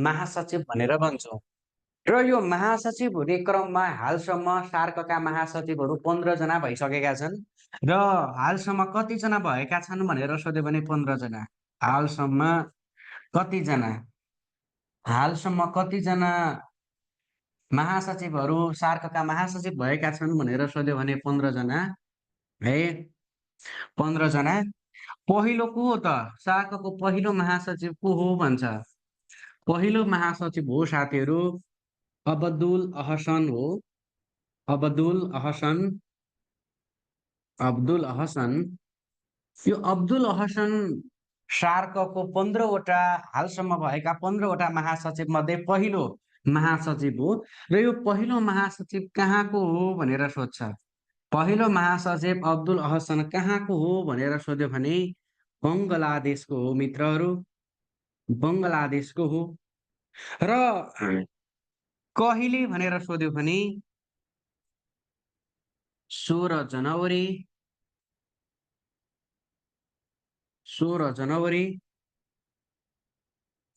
महासचिव भनेर भन्छौँ। र यो महासचिव हुने क्रममा हालसम्म सार्कका महासचिवहरू 15 जना भइसकेका छन् र हालसम्म कतिजना भएका छन् भनेर सोध्यो भने 15 जना। हालसम्म कतिजना महासचिवहरू सार्कका महासचिव भएका छन् भनेर सोध्यो भने 15 जना है। 15 जना। पहिलो को हो त? सार्कको पहिलो महासचिव को हो भन्छ। पहिलो महासचिव हो साथीहरू अब्दुल अहसन हो। अब्दुल अहसन। यो अब्दुल अहसन सार्कको 15वटा हालसम्म भएका 15वटा महासचिव मध्ये पहिलो महासचिव हो र यो पहिलो महासचिव कहाँको हो भनेर सोध्छ। पहिलो महासचिव अब्दुल अहसन कहाँको हो भनेर सोध्यो भने बङ्गलादेशको हो मित्रहरू, बङ्गलादेशको हो। र कहिले भनेर सोध्यो भने 16 जनवरी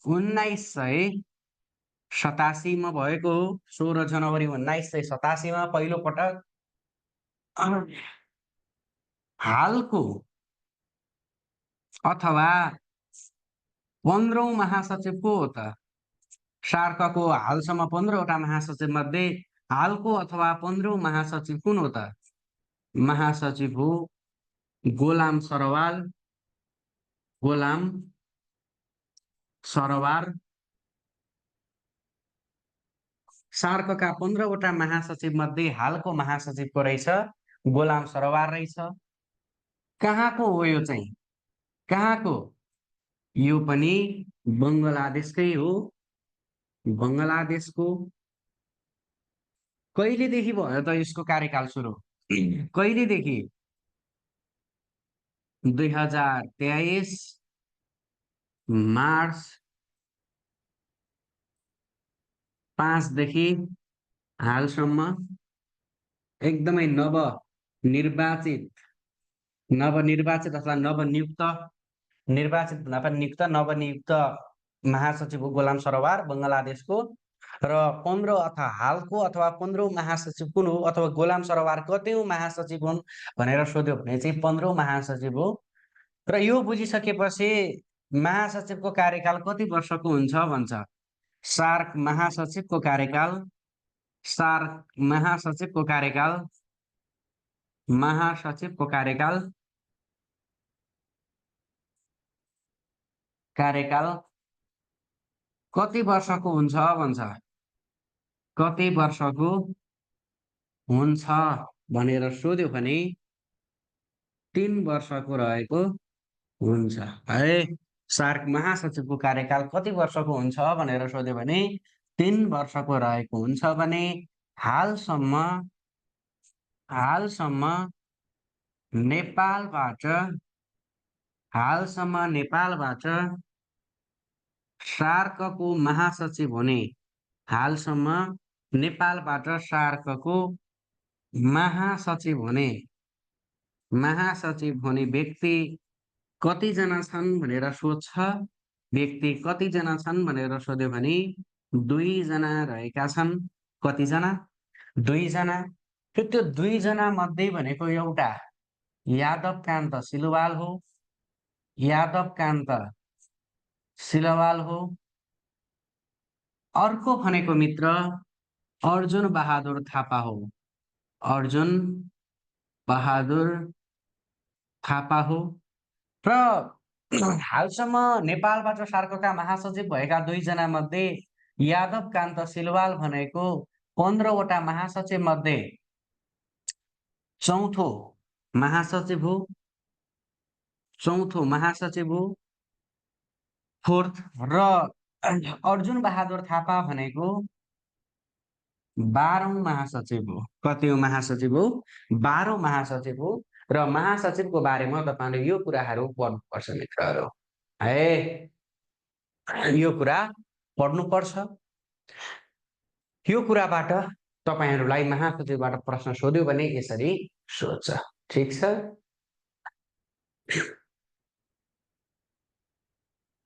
1987 मा भएको हो। 16 जनवरी 1987 मा पहिलो पटक। हालको अथवा 15औं महासचिव को हो त? सार्कको हालसम्म 15वटा महासचिव मध्ये हालको अथवा 15औं महासचिव कुन हो त? महासचिव हो गोलाम सरवार। सार्कका 15वटा महासचिव मध्ये हालको महासचिव को रहेछ गोलाम सरवार रहेछ। कहाँको हो यो चाहिँ? कहाँको? यो पनि बङ्गलादेशकै हो। बङ्गलादेशको। कहिलेदेखि भयो त यसको कार्यकाल सुरु? कहिलेदेखि? 2023 मार्च 5 देखि हालसम्म एकदमै नवनिर्वाचित अथवा नवनियुक्त महासचिव गोलाम सरवार बङ्गलादेशको। र 15 अथवा हालको अथवा 15औं महासचिव कुन हो अथवा गोलाम सरवार कतिौं महासचिव हुन् भनेर सोध्यो भने चाहिँ 15औं महासचिव हो। र यो बुझिसकेपछि महासचिवको कार्यकाल कति वर्षको हुन्छ भन्छ। सार्क महासचिवको कार्यकाल कति वर्षको हुन्छ भन्छ। कति वर्षको हुन्छ भनेर सोध्यो भने 3 वर्षको रहेको हुन्छ है। सार्क महासचिवको कार्यकाल कति वर्षको हुन्छ भनेर सोध्यो भने 3 वर्षको रहेको हुन्छ भने हालसम्म नेपालबाट सार्कको महासचिव हुने महासचिव हुने व्यक्ति कतिजना छन् भनेर सोध्छ। व्यक्ति कतिजना छन् भनेर सोध्यो भने 2 जना रहेका छन्। कतिजना? 2 जना। त्यो 2 जना मध्ये भनेको एउटा यादवकान्त सिलवाल हो। अर्को भनेको मित्र अर्जुन बहादुर थापा हो। र हालसम्म नेपालबाट सार्कका महासचिव भएका 2 जना मध्ये यादवकान्त सिलवाल भनेको 15वटा महासचिव मध्ये चौथो महासचिव हो। फोर्थ। र अर्जुन बहादुर थापा भनेको 12औं महासचिव हो। कतिौं महासचिव हो? 12औं महासचिव हो। र महासचिवको बारेमा तपाईले यो कुराहरू पढ्नुपर्छ मित्रहरू है। यो कुरा पढ्नुपर्छ। यो कुराबाट तपाईहरुलाई महासचिवबाट प्रश्न सोध्यो भने यसरी सोध्छ। ठीक छ?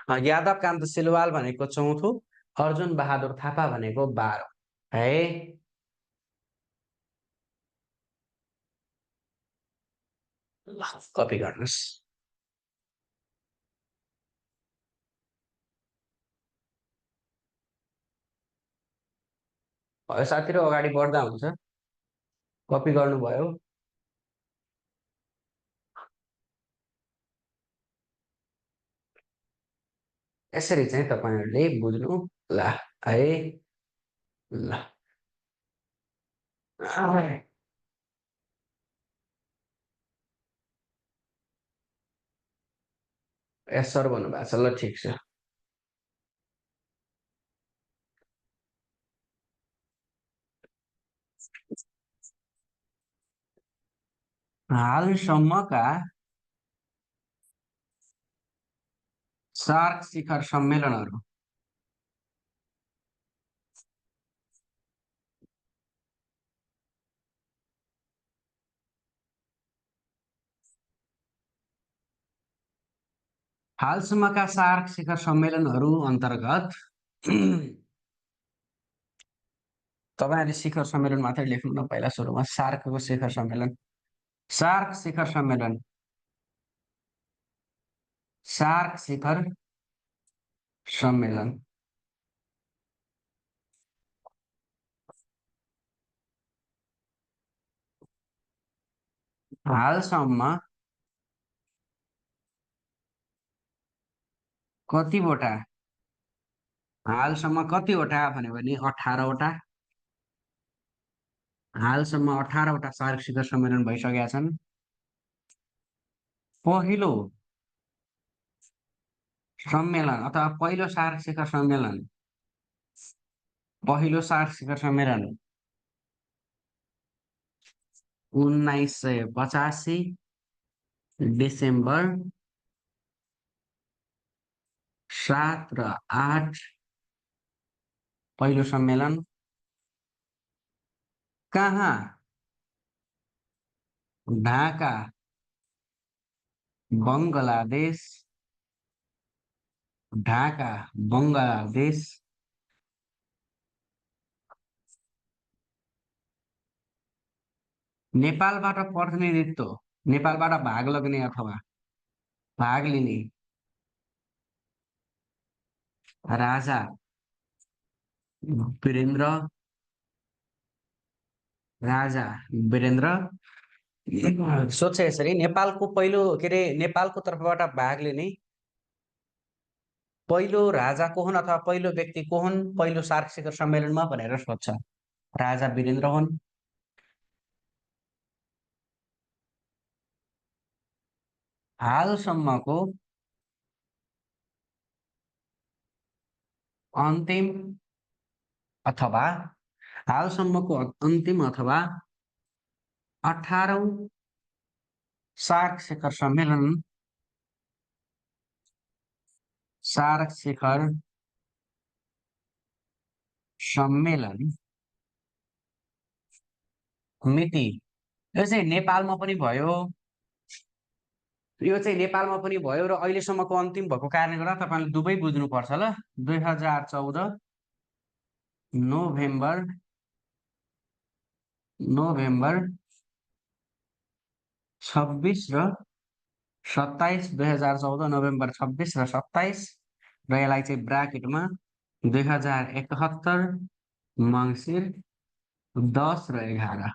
यादवकान्त सिलवाल भनेको चौथो अर्जुन बहादुर थापा भनेको 12 है। ल, कपी गर्नुहोस्। भयो साथीहरू, अगाडि बढ्दा हुन्छ। कपी गर्नुभयो। यसरी चाहिँ तपाईँहरूले बुझ्नु ल है। ल, यस सर भन्नुभएको छ। ल ठिक छ। हालसम्मका सार्क शिखर सम्मेलनहरू हालसम्मका सार्क शिखर सम्मेलनहरू अन्तर्गत तपाईँहरूले शिखर सम्मेलन मात्रै लेख्नु न, पहिला सुरुमा सार्कको शिखर सम्मेलन। सार्क शिखर सम्मेलन, सार्क शिखर सम्मेलन। हालसम्म कतिवटा, हालसम्म कतिवटा भन्यो भने 18वटा। हालसम्म 18वटा सार्क शिखर सम्मेलन भइसकेका छन्। पहिलो सम्मेलन अथवा पहिलो सार्क शिखर सम्मेलन, पहिलो सार्क शिखर सम्मेलन 1985 डिसेम्बर 7 र 8। पहिलो सम्मेलन कहाँ? ढाका, बङ्गलादेश। ढाका, बङ्गलादेश। नेपालबाट प्रतिनिधित्व, नेपालबाट भाग लाग्ने अथवा भाग लिने राजा वीरेन्द्र, राजा वीरेन्द्र। सोध्छ यसरी, नेपालको पहिलो के अरे नेपालको तर्फबाट भाग लिने पहिलो राजा को हुन् अथवा पहिलो व्यक्ति को हुन् पहिलो सार्क शिखर सम्मेलनमा भनेर सोध्छ। राजा वीरेन्द्र हुन्। हालसम्मको अन्तिम अथवा हालसम्मको अन्तिम अथवा 18औं सार्क शिखर सम्मेलन, सार्क शिखर सम्मेलन मिति, यो चाहिँ नेपालमा पनि भयो, यो चाहिँ नेपालमा पनि भयो र अहिलेसम्मको अन्तिम भएको कारणले गर्दा तपाईँले दुवै बुझ्नुपर्छ। ल, 2014 नोभेम्बर, नोभेम्बर 26 र 27, 2014 नोभेम्बर 26 र 27 र यसलाई चाहिँ ब्राकेटमा 2071 मङ्सिर 10 र 11,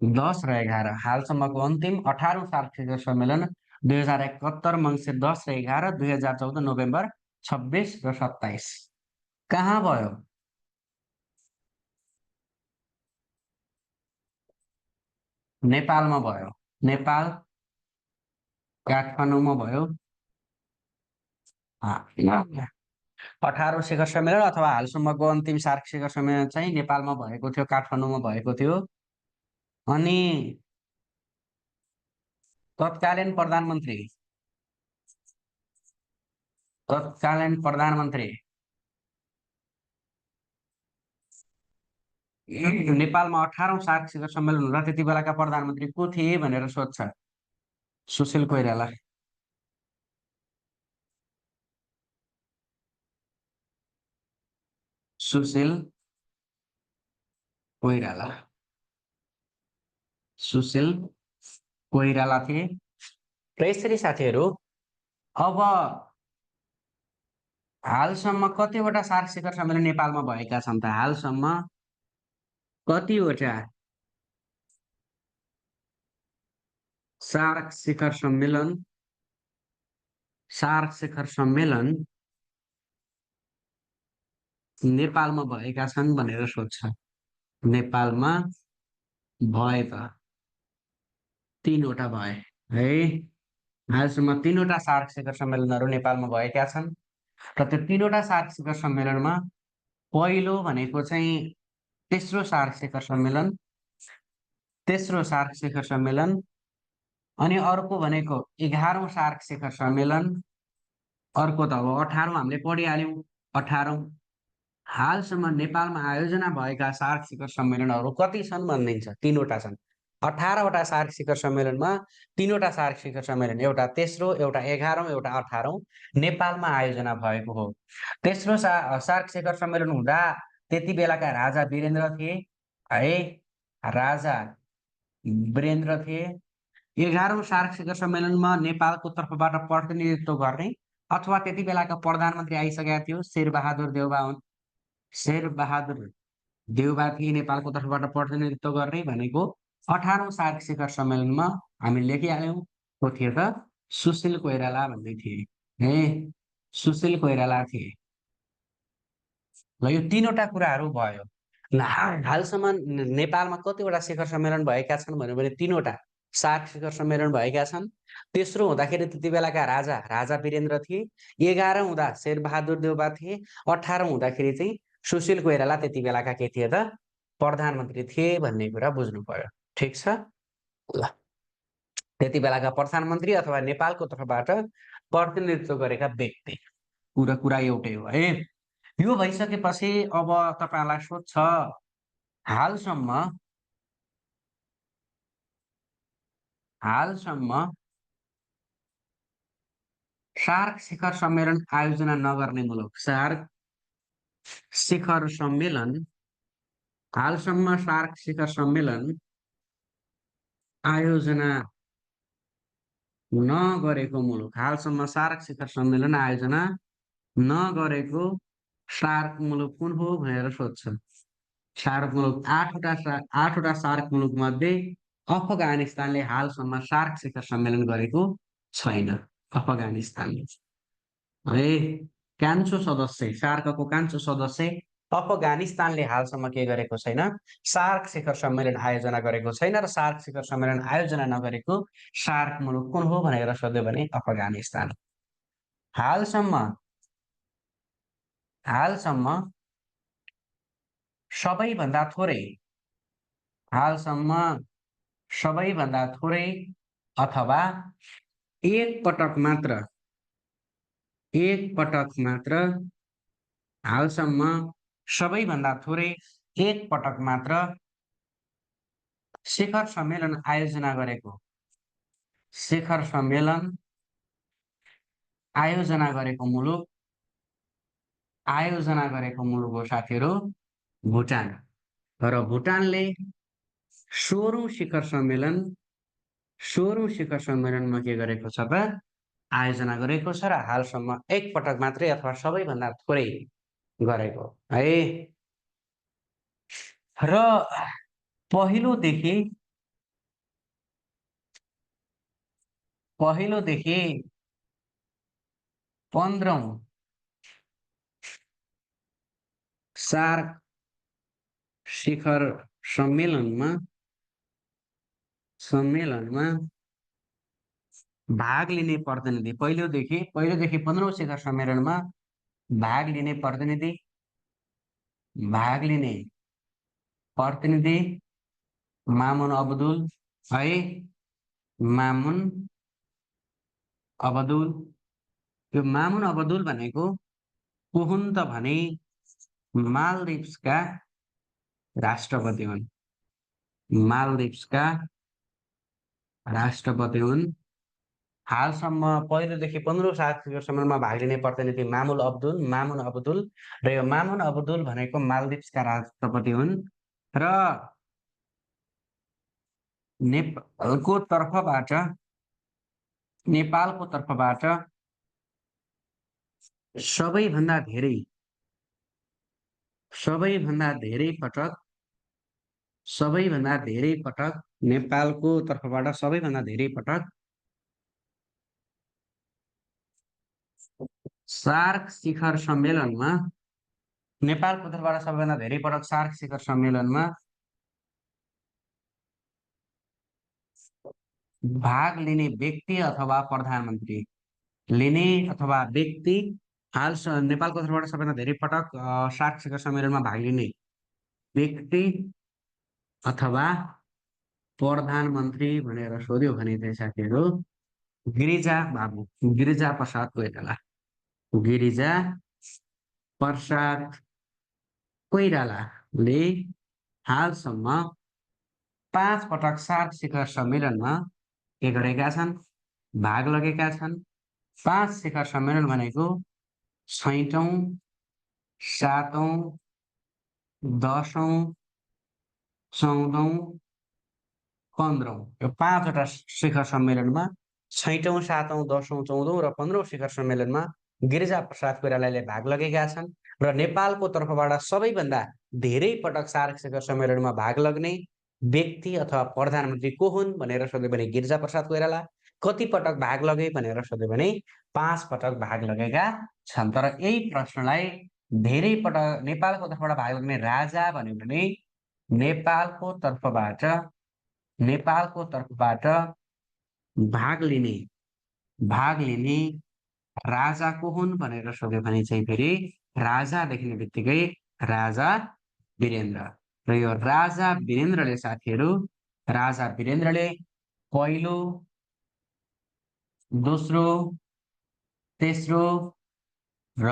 10 र 11 हालसम्मको अन्तिम 18औं सार्क शिखर सम्मेलन 2071 मङ्सिर 10 र 11, 2014 नोभेम्बर 26 र 27 कहाँ भयो? नेपालमा भयो। नेपाल, काठमाडौँमा भयो। 18औं शिखर सम्मेलन अथवा हालसम्मको अन्तिम सार्क शिखर सम्मेलन चाहिँ नेपालमा भएको थियो, काठमाडौँमा भएको थियो। अनि तत्कालीन प्रधानमन्त्री, तत्कालीन प्रधानमन्त्री नेपालमा 18औं सार्क शिखर सम्मेलन हुँदा त्यति बेलाका प्रधानमन्त्री को थिए भनेर सोध्छ। सुशील कोइराला। सुशील कोइराला। सुशील कोइराला थिए। र यसरी साथीहरू अब हालसम्म कतिवटा सार्क शिखर सम्मेलन नेपालमा भएका छन् त? हालसम्म कतिवटा सार्क शिखर सम्मेलन नेपालमा भएका छन् भनेर सोध्छ। नेपालमा भए त 3वटा भए है। हालसम्म 3वटा सार्क शिखर सम्मेलनहरू नेपालमा भएका छन् र त्यो 3वटा सार्क शिखर सम्मेलनमा पहिलो भनेको चाहिँ तेस्रो सार्क शिखर सम्मेलन, अनि अर्को भनेको 11औं सार्क शिखर सम्मेलन, अर्को त अब 18औं हामीले पढिहाल्यौं 18औं। हालसम्म नेपालमा आयोजना भएका सार्क शिखर सम्मेलनहरू कति छन् भनिदिन्छ? 3वटा छन्। 18वटा सार्क शिखर सम्मेलनमा 3वटा सार्क शिखर सम्मेलन, एउटा तेस्रो, एउटा 11औं, एउटा 18औं नेपालमा आयोजना भएको हो। तेस्रो सार्क शिखर सम्मेलन हुँदा त्यति बेलाका राजा वीरेन्द्र थिए है, राजा वीरेन्द्र थिए। 11औं सार्क शिखर सम्मेलनमा नेपालको तर्फबाट प्रतिनिधित्व गर्ने अथवा त्यति बेलाका प्रधानमन्त्री आइसकेका थियो, शेरबहादुर देउवा हुन्। शेरबहादुर देउवा थिए नेपालको तर्फबाट प्रतिनिधित्व गर्ने भनेको। 18औं सार्क शिखर सम्मेलनमा हामी लेखिहाल्यौं, को थियो त? सुशील कोइराला भन्ने थिए है, सुशील कोइराला थिए। ल यो 3वटा कुराहरू भयो। हालसम्म नेपालमा कतिवटा शिखर सम्मेलन भएका छन् भन्यो भने 3वटा सार्क शिखर सम्मेलन भएका छन्। तेस्रो हुँदाखेरि त्यति बेलाका राजा वीरेन्द्र थिए। 11औं हुँदा शेरबहादुर देउवा थिए। 18औं हुँदाखेरि चाहिँ सुशील कोइराला त्यति बेलाका के थिए त? प्रधानमन्त्री थिए भन्ने कुरा बुझ्नु पर्यो। ठिक छ ल। त्यति बेलाका प्रधानमन्त्री अथवा नेपालको तर्फबाट प्रतिनिधित्व गरेका व्यक्ति, कुरा एउटै हो है। यो भइसकेपछि अब तपाईलाई सोध्छ, हालसम्म सार्क शिखर सम्मेलन आयोजना नगर्ने मुलुक, सार्क शिखर सम्मेलन, हालसम्म सार्क शिखर सम्मेलन आयोजना नगरेको मुलुक, हालसम्म सार्क शिखर सम्मेलन आयोजना नगरेको सार्क मुलुक कुन हो भनेर सोध्छ। सार्क मुलुक 8वटा सार्क मुलुक मध्ये अफगानिस्तानले हालसम्म सार्क शिखर सम्मेलन गरेको छैन। अफगानिस्तानले है कान्छो सदस्य, सार्कको कान्छो सदस्य अफगानिस्तानले हालसम्म के गरेको छैन? सार्क शिखर सम्मेलन आयोजना गरेको छैन। र सार्क शिखर सम्मेलन आयोजना नगरेको सार्क मुलुक कुन हो भनेर सोध्यो भने अफगानिस्तान। हालसम्म सबैभन्दा थोरै अथवा एक पटक मात्र हालसम्म सबैभन्दा थोरै एक पटक मात्र शिखर सम्मेलन आयोजना गरेको मुलुक हो साथीहरू भुटान। र भुटानले 16औं शिखर सम्मेलनमा के गरेको छ त? आयोजना गरेको छ। र हालसम्म एक पटक मात्रै अथवा सबैभन्दा थोरै गरेको है। र पहिलोदेखि 15औं सार्क शिखर सम्मेलनमा भाग लिने प्रतिनिधि, पहिलोदेखि 15औं शिखर सम्मेलनमा भाग लिने प्रतिनिधि मामुन अब्दुल है, मामुन अब्दुल। यो मामुन अब्दुल भनेको को हुन् त भने मालदिप्सका राष्ट्रपति हुन्। मालदिप्सका राष्ट्रपति हुन् हालसम्म पहिलोदेखि 15औं सार्क शिखर सम्मेलनमा भाग लिने प्रतिनिधि मामुन अब्दुल र यो मामुन अब्दुल भनेको मालदिप्सका राष्ट्रपति हुन् र नेपालको तर्फबाट नेपालको तर्फबाट सबैभन्दा धेरै सबैभन्दा धेरै पटक सबैभन्दा धेरै पटक नेपालको तर्फबाट सबैभन्दा धेरै पटक सार्क शिखर सम्मेलनमा नेपालको तर्फबाट सबैभन्दा धेरै पटक सार्क शिखर सम्मेलनमा भाग लिने व्यक्ति अथवा प्रधानमन्त्री लिने अथवा व्यक्ति नेपालको तर्फबाट सबैभन्दा धेरै पटक सार्क शिखर सम्मेलनमा भाग लिने व्यक्ति अथवा प्रधानमन्त्री भनेर सोध्यो भने चाहिँ साथीहरू गिरिजा प्रसाद कोइराला गिरिजा प्रसाद कोइरालाले हालसम्म 5 पटक सार्क शिखर सम्मेलनमा के गरेका छन्, भाग लगेका छन्। 5 शिखर सम्मेलन भनेको छैटौं, 7औं, 10औं, 14औं, 15औं यो 5 वटा शिखर सम्मेलनमा छैटौं, 7औं, 10औं, 14औं र 15औं शिखर सम्मेलनमा गिरिजाप्रसाद कोइरालाले भाग लगेका छन् र नेपालको तर्फबाट सबैभन्दा धेरै पटक सार्क शिखर सम्मेलनमा भाग लाग्ने व्यक्ति अथवा प्रधानमन्त्री को हुन् भनेर सोध्यो भने गिरिजाप्रसाद कोइराला। कति पटक भाग लगे भनेर सोध्यो भने 5 पटक भाग लगेका छन्। तर यही प्रश्नलाई धेरै पटक नेपालको तर्फबाट भाग लाग्ने राजा भन्यो भने नेपालको तर्फबाट नेपालको तर्फबाट भाग लिने भाग लिने राजा को हुन् भनेर सोध्यो भने चाहिँ फेरि राजा लेख्ने बित्तिकै राजा वीरेन्द्र र यो राजा वीरेन्द्रले साथीहरू राजा वीरेन्द्रले पहिलो, दोस्रो, तेस्रो र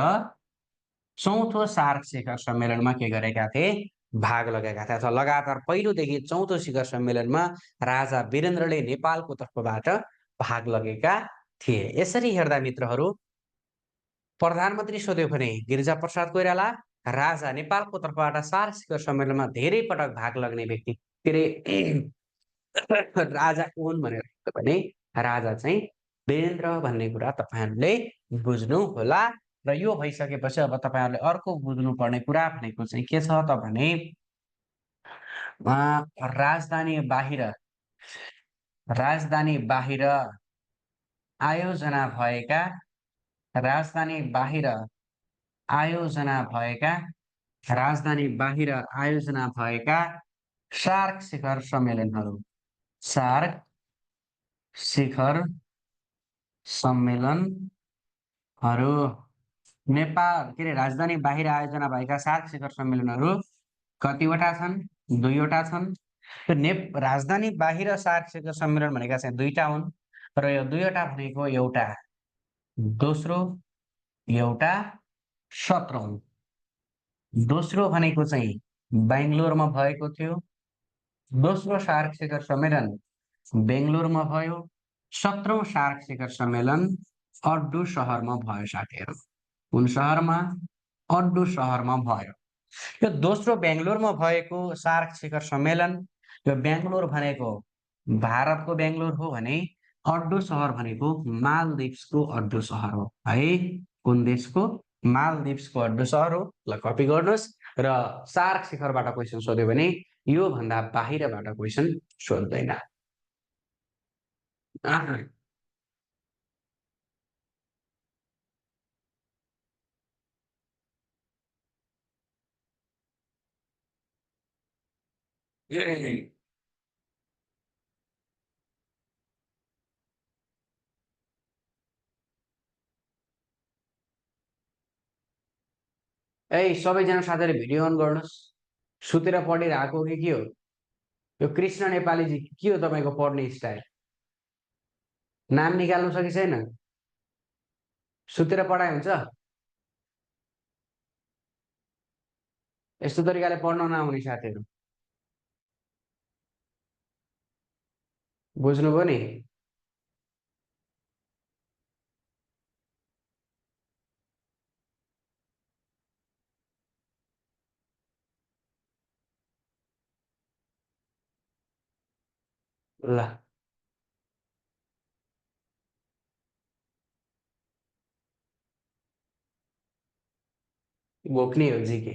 चौथो सार्क शिखर सम्मेलनमा के गरेका थिए, भाग लगेका थिए अथवा लगातार पहिलोदेखि चौथो शिखर सम्मेलनमा राजा वीरेन्द्रले नेपालको तर्फबाट भाग लगेका थिए। यसरी हेर्दा मित्रहरू प्रधानमन्त्री सोध्यो भने गिरिजाप्रसाद कोइराला, राजा नेपालको तर्फबाट सार्क शिखर सम्मेलनमा धेरै पटक भाग लाग्ने व्यक्ति के अरे राजा को हुन् भनेर भने राजा चाहिँ वीरेन्द्र भन्ने कुरा तपाईँहरूले बुझ्नुहोला। र यो भइसकेपछि अब तपाईँहरूले अर्को बुझ्नुपर्ने कुरा भनेको चाहिँ के छ त भने राजधानी बाहिर आयोजना भएका राजधानी बाहिर आयोजना भएका सार्क शिखर सम्मेलनहरू सार्क शिखर सम्मेलनहरू नेपाल के अरे राजधानी बाहिर आयोजना भएका सार्क शिखर सम्मेलनहरू कतिवटा छन्, 2 वटा छन्। राजधानी बाहिर सार्क शिखर सम्मेलन भनेका चाहिँ 2टा हुन् र यो 2 वटा भनेको एउटा दोस्रो, एउटा 17औं। दोस्रो भनेको चाहिँ बेंगलोरमा भएको थियो। दोस्रो सार्क शिखर सम्मेलन बेंगलोरमा भयो। 17औं सार्क शिखर सम्मेलन अड्डु सहरमा भयो साथीहरू। कुन सहरमा? अड्डु सहरमा भयो। यो दोस्रो बेंगलोरमा भएको सार्क शिखर सम्मेलन यो बेंगलोर भनेको भारतको बेंगलोर हो भने अड्डु सहर भनेको मालदिप्सको अड्डु सहर हो है। कुन देशको? मालदिप्सको अड्डु सहर हो। ल कपी गर्नुहोस् र सार्क शिखरबाट क्वेशन सोध्यो भने यो भन्दा बाहिरबाट क्वेशन सोध्दैन। ए सबैजना साथीहरु भिडियो अन गर्नुहोस्। सुतेर पढिरहेको हो कि के हो? यो कृष्ण नेपालीजी के हो तपाईको पढ्ने स्टाइल? नाम निकाल्नु छ कि छैन? सुतेर पढाइ हुन्छ? यस्तो तरिकाले पढ्न नआउने साथीहरु बुझ्नुभयो नि? ल बोक्ने हो जीके,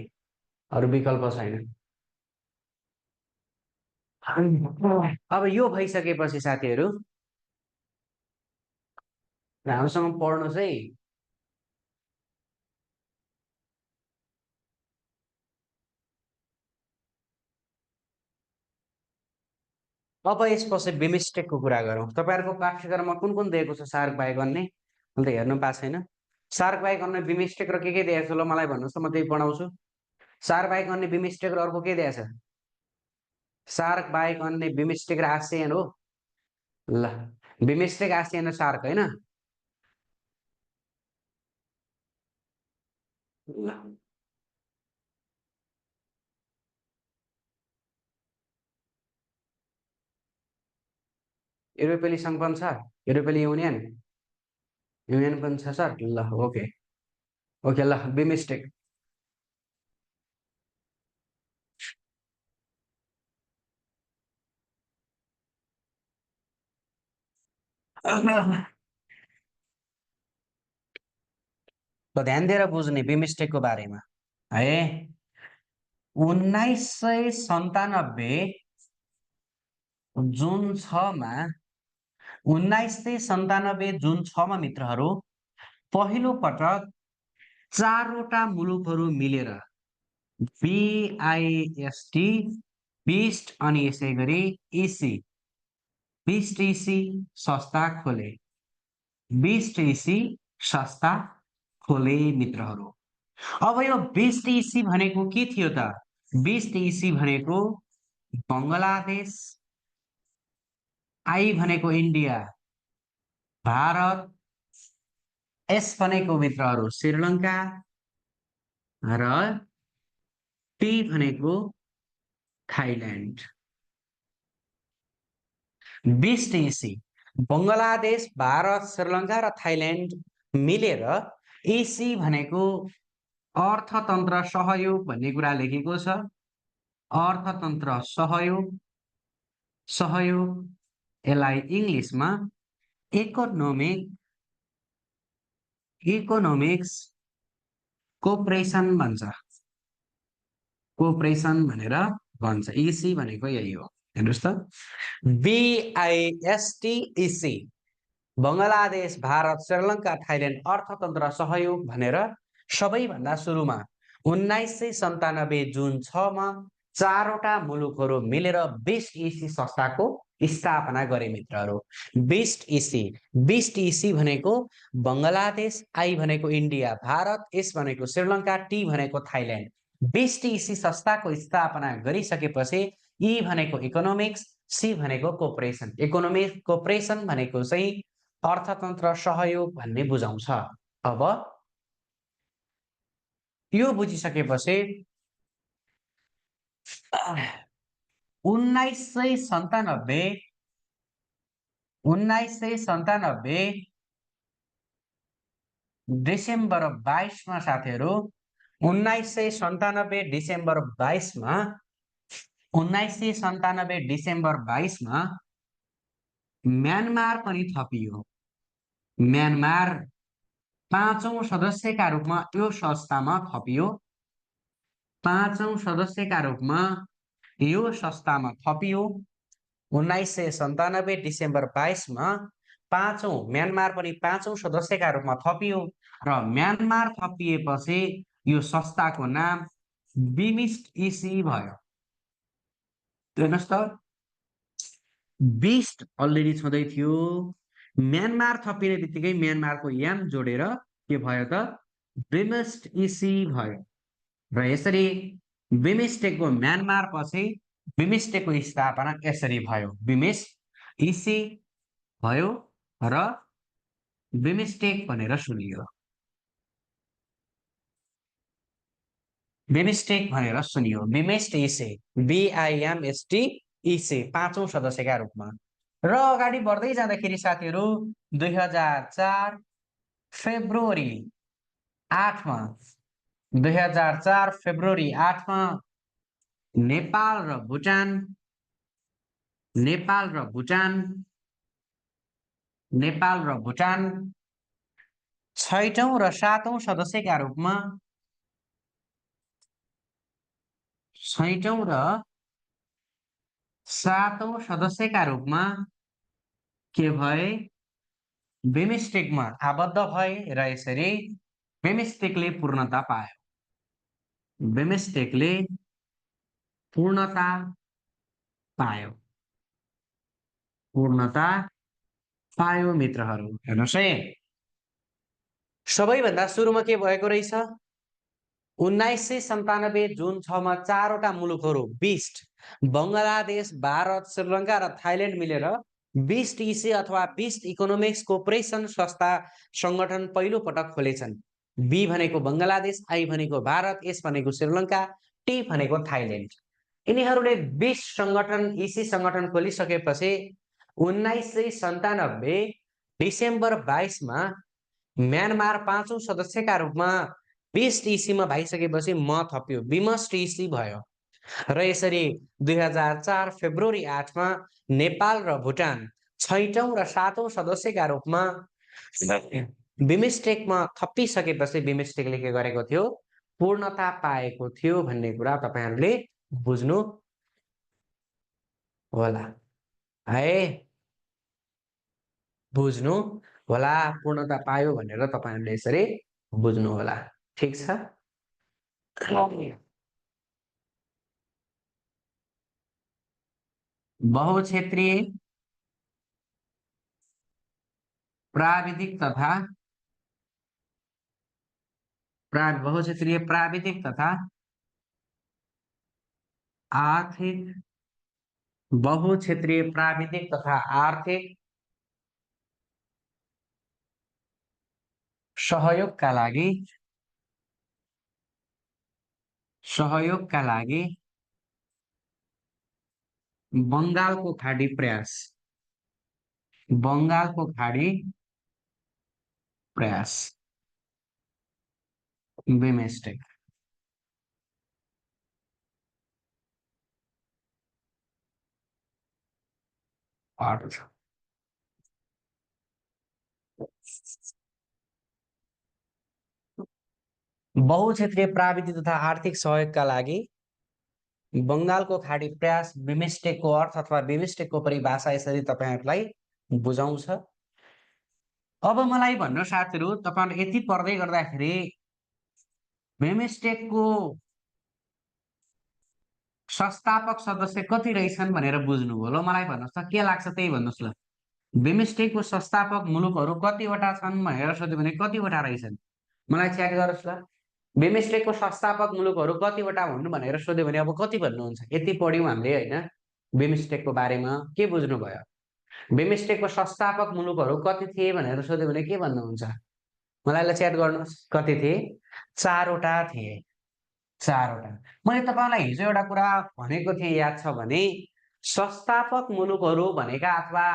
अरू विकल्प छैन। अब यो भइसकेपछि साथीहरू राम्रोसँग पढ्नुहोस् है। अब यसपछि बिमस्टेकको कुरा गरौँ। तपाईँहरूको पाठ्यक्रममा कुन कुन दिएको छ सार्क बाहेक अन्य? मैले त हेर्नु पाएको छैन। सार्क बाहेक अन्य बिमस्टेक र के दिएको छ ल मलाई भन्नुहोस् त, म त्यही पढाउँछु। सार्क बाहेक अन्य बिमस्टेक र अर्को के दिएको छ? सार्क बाहेक अन्य बिमस्टेक र आसियान हो। ल बिमस्टेक, आसियान र सार्क होइन। ल युरोपेली सङ्घ पनि छ, युरोपेली युनियन, युनियन पनि छ सर। ल ओके, ओके ल बिमस्टेक। त ध्यान दिएर बुझ्ने बिमस्टेकको बारेमा है। 1997 जुन 6मा, 1997 जुन 6मा मित्रहरू पहिलो पटक चारवटा मुलुकहरू मिलेर बिआइएसटी, बिस्ट अनि यसै गरी इसी, बिस्ट इसी संस्था खोले। बिस्ट इसी संस्था खोले मित्रहरू। अब यो बिस्ट इसी भनेको के थियो त? बिस्ट इसी भनेको बङ्गलादेश, आई भनेको इन्डिया, भारत, एस भनेको मित्रहरू श्रीलङ्का र टी भनेको थाइल्यान्ड। बिस्ट इसी बङ्गलादेश, भारत, श्रीलङ्का र थाइल्यान्ड मिलेर एसी भनेको अर्थतन्त्र सहयोग भन्ने कुरा लेखेको छ। अर्थतन्त्र सहयोग, सहयोग यसलाई इङ्ग्लिसमा इकोनोमिक, इकोनोमिक्स कोअपरेसन भन्छ। कोअपरेसन भनेर भन्छ। इसी भनेको यही हो। हेर्नुहोस् त, बिआइएसटिइसी बङ्गलादेश, भारत, श्रीलङ्का, थाइल्यान्ड अर्थतन्त्र सहयोग भनेर सबैभन्दा सुरुमा 1997 जुन 6मा चारवटा मुलुकहरू मिलेर बिस्ट इसी संस्थाको स्थापना गरे मित्रहरू। बिस्ट इसी, बिस्ट इसी भनेको बङ्गलादेश, आई भनेको इन्डिया, भारत, एस भनेको श्रीलङ्का, टी भनेको थाइल्यान्ड। बिस्ट इसी संस्थाको स्थापना गरिसकेपछि ई भनेको इकोनोमिक्स, सी भनेको कोअपरेसन। इकोनोमिक कोअपरेसन भनेको चाहिँ अर्थतन्त्र सहयोग भन्ने बुझाउँछ। अब यो बुझिसकेपछि 1997, 1997 डिसेम्बर 22मा साथीहरू, 1997 डिसेम्बर 22मा, 1997 डिसेम्बर 22मा म्यानमार पनि थपियो। म्यानमार पाँचौं सदस्यका रूपमा यो संस्थामा थपियो। पाँचौं सदस्यका रूपमा यो संस्थामा थपियो। 1997 डिसेम्बर 22मा पाँचौं, म्यानमार पनि पाँचौं सदस्यका रूपमा थपियो र म्यानमार थपिएपछि यो संस्थाको नाम बिमिस्ट इसी भयो। हेर्नुहोस् त, बिस्ट अलरेडी छँदै थियो, म्यानमार थपिने बित्तिकै म्यानमारको याम जोडेर के भयो त? बिमिस्ट इसी भयो। र यसरी बिमिस्टेकको म्यानमार पछि बिमिस्टेकको स्थापना यसरी भयो। बिमिस्ट इसी भयो र बिमिस्टेक भनेर सुनियो। बिमिस्टेक भनेर सुनियो। बिमिस्ट इसी, बिआइएमएसटी इसी पाँचौं सदस्यका रूपमा। र अगाडि बढ्दै जाँदाखेरि साथीहरू 2004 फेब्रुअरी 8मा, 2004 फेब्रुअरी 8मा नेपाल र भुटान नेपाल र भुटान, नेपाल र भुटान 6औं र 7औं सदस्यका रूपमा, 6औं र 7औं सदस्यका रूपमा के भए, बिमस्टेकमा आबद्ध भए र यसरी बिमस्टेकले पूर्णता पायो। बिमस्टेकले पूर्णता पायो, पूर्णता पायो मित्रहरू। हेर्नुहोस् है, सबैभन्दा सुरुमा के भएको रहेछ, 1997 जुन 6 मा 4वटा मुलुकहरू बिस्ट, बङ्गलादेश, भारत, श्रीलङ्का र थाइल्यान्ड मिलेर बिस्ट इसी अथवा बिस्ट इकोनोमिक्स कोअपरेसन संस्था संगठन पहिलो पटक खोलेछन्। बी भनेको बङ्गलादेश, आई भनेको भारत, एस भनेको श्रीलङ्का, टी भनेको थाइल्यान्ड। यिनीहरूले बिस्ट संगठन इसी संगठन खोलिसकेपछि 1997 डिसेम्बर 22 मा म्यानमार 5औं सदस्यका रूपमा बिस्ट इसीमा भइसकेपछि म थप्यो, बिमस्ट इसी भयो र यसरी 2004 फेब्रुअरी 8 मा नेपाल र भुटान 6औं र 7औं सदस्यका रूपमा बिमस्टेकमा थपिसकेपछि बिमस्टेकले के गरेको थियो, पूर्णता पाएको थियो भन्ने कुरा तपाईहरुले बुझ्नु होला है, बुझ्नु होला, पूर्णता पायो भनेर तपाईहरुले यसरी बुझ्नु होला। ठीक छ, बहुक्षेत्रीय प्राविधिक तथा बहुक्षेत्रीय प्राविधिक तथा आर्थिक, बहुक्षेत्रीय प्राविधिक तथा आर्थिक सहयोगका लागि बंगालको खाडी प्रयास, बंगालको खाडी प्रयास, बिमस्टेक। बहुक्षेत्रीय प्राविधिक तथा आर्थिक सहयोगका लागि बंगालको खाडी प्रयास, बिमस्टेकको अर्थ अथवा बिमस्टेकको परिभाषा यसरी तपाईहरुलाई बुझाउँछ। अब मलाई भन्नु साथीहरु, तपाईहरुले यति पढ्दै गर्दाखेरि बिमस्टेकको संस्थापक सदस्य कति रहेछन् भनेर बुझ्नुभयो। ल मलाई भन्नुस् त के लाग्छ त्यही भन्नुस् ल। बिमस्टेकको संस्थापक मुलुकहरू कतिवटा छन् भनेर सोध्यो भने कतिवटा रहेछन् मलाई च्याट गर्नुस् ल। बिमस्टेकको संस्थापक मुलुकहरू कतिवटा हुन् भनेर सोध्यो भने अब कति भन्नुहुन्छ? यति पढ्यौं हामीले हैन, बिमस्टेकको बारेमा के बुझ्नु भयो? बिमस्टेकको संस्थापक मुलुकहरू कति थिए भनेर सोध्यो भने के भन्नुहुन्छ? मलाई च्याट गर्नुहोस्, कति थिए? 4वटा थिए, 4वटा। मैले तपाईलाई हिजो एउटा कुरा भनेको थिएँ, याद छ भने संस्थापक मुलुकहरू भनेका अथवा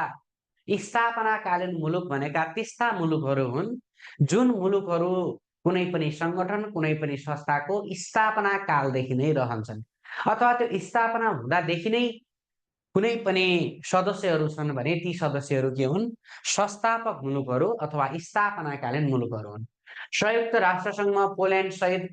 स्थापनाकालीन मुलुक भनेका त्यस्ता मुलुकहरू हुन् जुन मुलुकहरू कुनै पनि संगठन, कुनै पनि संस्थाको स्थापना कालदेखि नै रहन्छन् अथवा त्यो स्थापना हुँदादेखि नै कुनै पनि सदस्यहरू छन् भने ती सदस्यहरू के हुन्? संस्थापक मुलुकहरू अथवा स्थापनाकालीन मुलुकहरू हुन्। संयुक्त राष्ट्र संघमा पोल्यान्ड सहित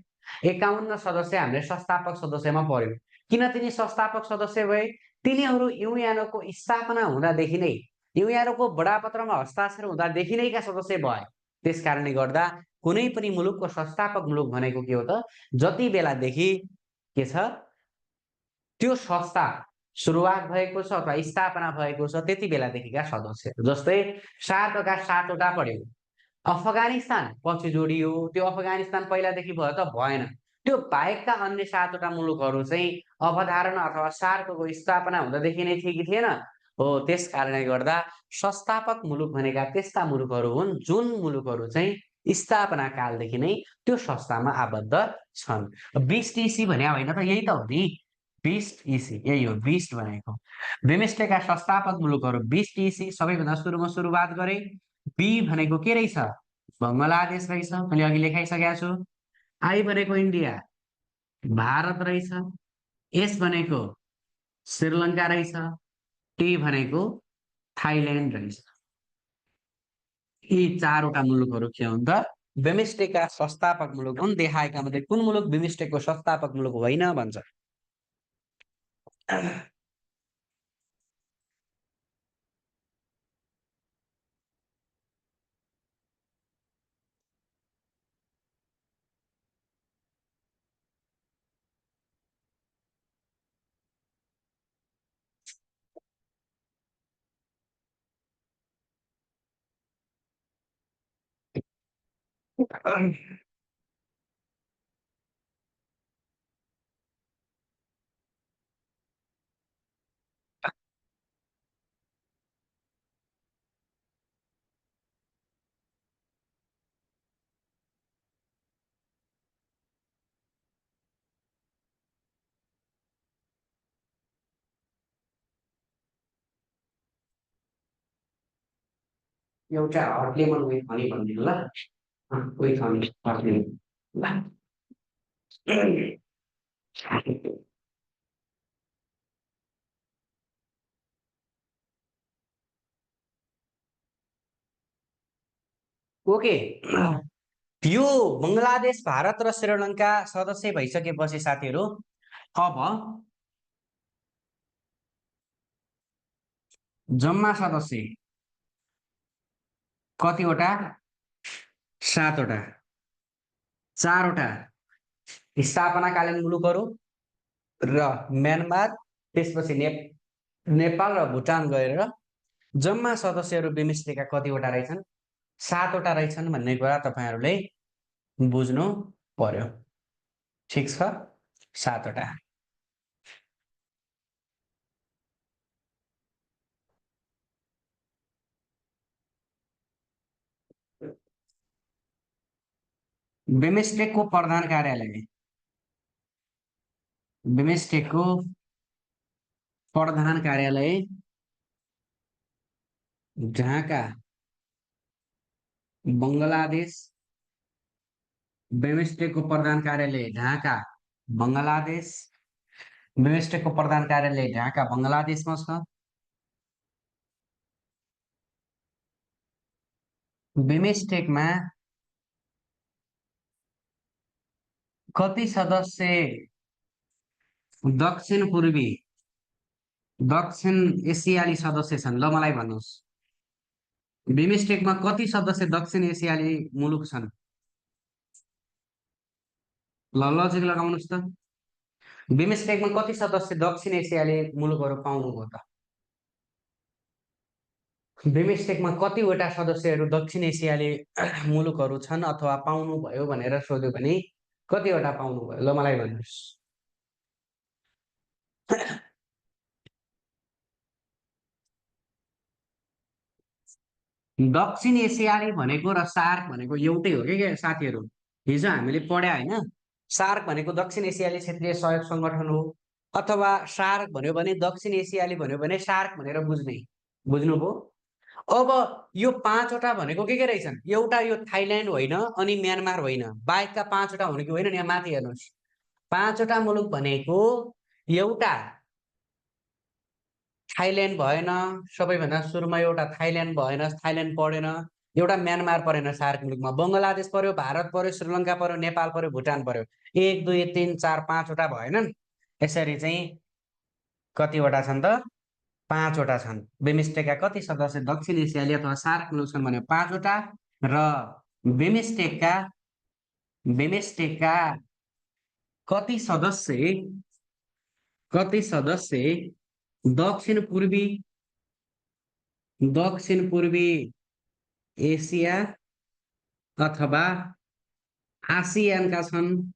51 सदस्य हामीले संस्थापक सदस्यमा पर्यौं। किन तिनी संस्थापक सदस्य भए? तिनीहरू युएनको स्थापना हुँदादेखि नै, युएनको बडापत्रमा हस्ताक्षर हुँदादेखि नैका सदस्य भए। त्यसकारणले गर्दा कुनै पनि मुलुकको संस्थापक मुलुक भनेको के हो त? जति बेलादेखि के छ त्यो संस्था सुरुवात भएको छ अथवा स्थापना भएको छ त्यति बेलादेखिका सदस्य। जस्तै सार्कका 7वटा पढ्यौं। अफगानिस्तान पछि जोडियो, त्यो अफगानिस्तान पहिलादेखि भयो त? भएन। त्यो बाहेकका अन्य 7वटा मुलुकहरू चाहिँ अवधारणा अथवा सार्कको स्थापना हुँदादेखि नै थिए कि थिएन? हो, त्यस कारणले गर्दा संस्थापक मुलुक भनेका त्यस्ता मुलुकहरू हुन् जुन मुलुकहरू चाहिँ स्थापना कालदेखि नै त्यो संस्थामा आबद्ध छन्। बिस्ट इसी भने होइन त? यही त हो नि, बिस्ट इसी यही हो बिस्ट भनेको। बिमस्टेकका संस्थापक मुलुकहरू बिस्ट इसी। सबैभन्दा सुरुमा सुरुवात गरे। बी भनेको के रहेछ? बंगलादेश रहेछ, मैले अघि लेखाइसकेको छु। आई भनेको इन्डिया, भारत रहेछ। एस भनेको श्रीलङ्का रहेछ। टी भनेको थाइल्यान्ड रहेछ। यी चारवटा मुलुकहरू के हुन् त बिमस्टेकका संस्थापक मुलुक हुन्। देखाएका मध्ये कुन मुलुक बिमस्टेकको संस्थापक मुलुक होइन भन्छ। एउटा हट लेमन विथ हनी भनिदिनु ल। विथ हनी हट लेमन ल। ओके, यो बङ्गलादेश, भारत र श्रीलङ्का सदस्य भइसकेपछि साथीहरू अब जम्मा सदस्य कतिवटा? 7वटा। 4वटा स्थापनाकालीन मुलुकहरू र म्यानमार, त्यसपछि नेपाल र भुटान गएर जम्मा सदस्यहरू बिमस्टेकका कतिवटा रहेछन्? 7वटा रहेछन् भन्ने कुरा तपाईहरूले बुझ्नु पर्यो। ठिक छ, 7वटा। बिमस्टेकको प्रधान कार्यालय, बिमस्टेकको प्रधान कार्यालय ढाका, बङ्गलादेश। बिमस्टेकको प्रधान कार्यालय ढाका, बङ्गलादेश। बिमस्टेकको प्रधान कार्यालय ढाका, बङ्गलादेशमा छ। बिमस्टेकमा कति सदस्य दक्षिण एसियाली सदस्य छन्? ल मलाई भन्नुहोस्, बिमस्टेकमा कति सदस्य दक्षिण एसियाली मुलुक छन्? ल लजिक लगाउनुहोस् त। बिमस्टेकमा कति सदस्य दक्षिण एसियाली मुलुकहरू पाउनुभयो त? बिमस्टेकमा कतिवटा सदस्यहरू दक्षिण एसियाली मुलुकहरू छन् अथवा पाउनुभयो भनेर सोध्यो भने कतिवटा पाउनुभयो? ल मलाई भन्नुहोस्। दक्षिण एसियाली भनेको र सार्क भनेको एउटै हो कि साथीहरू? हिजो हामीले पढ्या होइन? सार्क भनेको दक्षिण एसियाली क्षेत्रीय सहयोग सङ्गठन हो, अथवा सार्क भन्यो भने दक्षिण एसियाली भन्यो भने सार्क भनेर बुझ्ने। बुझ्नुभयो? अब यो 5वटा भनेको के रहेछन्? एउटा यो थाइल्यान्ड होइन अनि म्यानमार होइन, बाहेकका 5वटा भनेको होइन। यहाँ माथि हेर्नुहोस्, 5वटा मुलुक भनेको एउटा थाइल्यान्ड भएन, सबैभन्दा सुरुमा एउटा थाइल्यान्ड भएन, थाइल्यान्ड परेन, एउटा म्यानमार परेन सार्क मुलुकमा, बङ्गलादेश पर्यो, भारत पर्यो, श्रीलङ्का पर्यो, नेपाल पर्यो, भुटान पर्यो। 1 2 3 4 5वटा भएनन्। यसरी चाहिँ कतिवटा छन् त? 5वटा छन्। बिमस्टेकका कति सदस्य दक्षिण एसियाली अथवा सार्क मुलुक छन् भने 5वटा। र बिमस्टेकका कति सदस्य दक्षिण पूर्वी एसिया अथवा आसियानका छन्?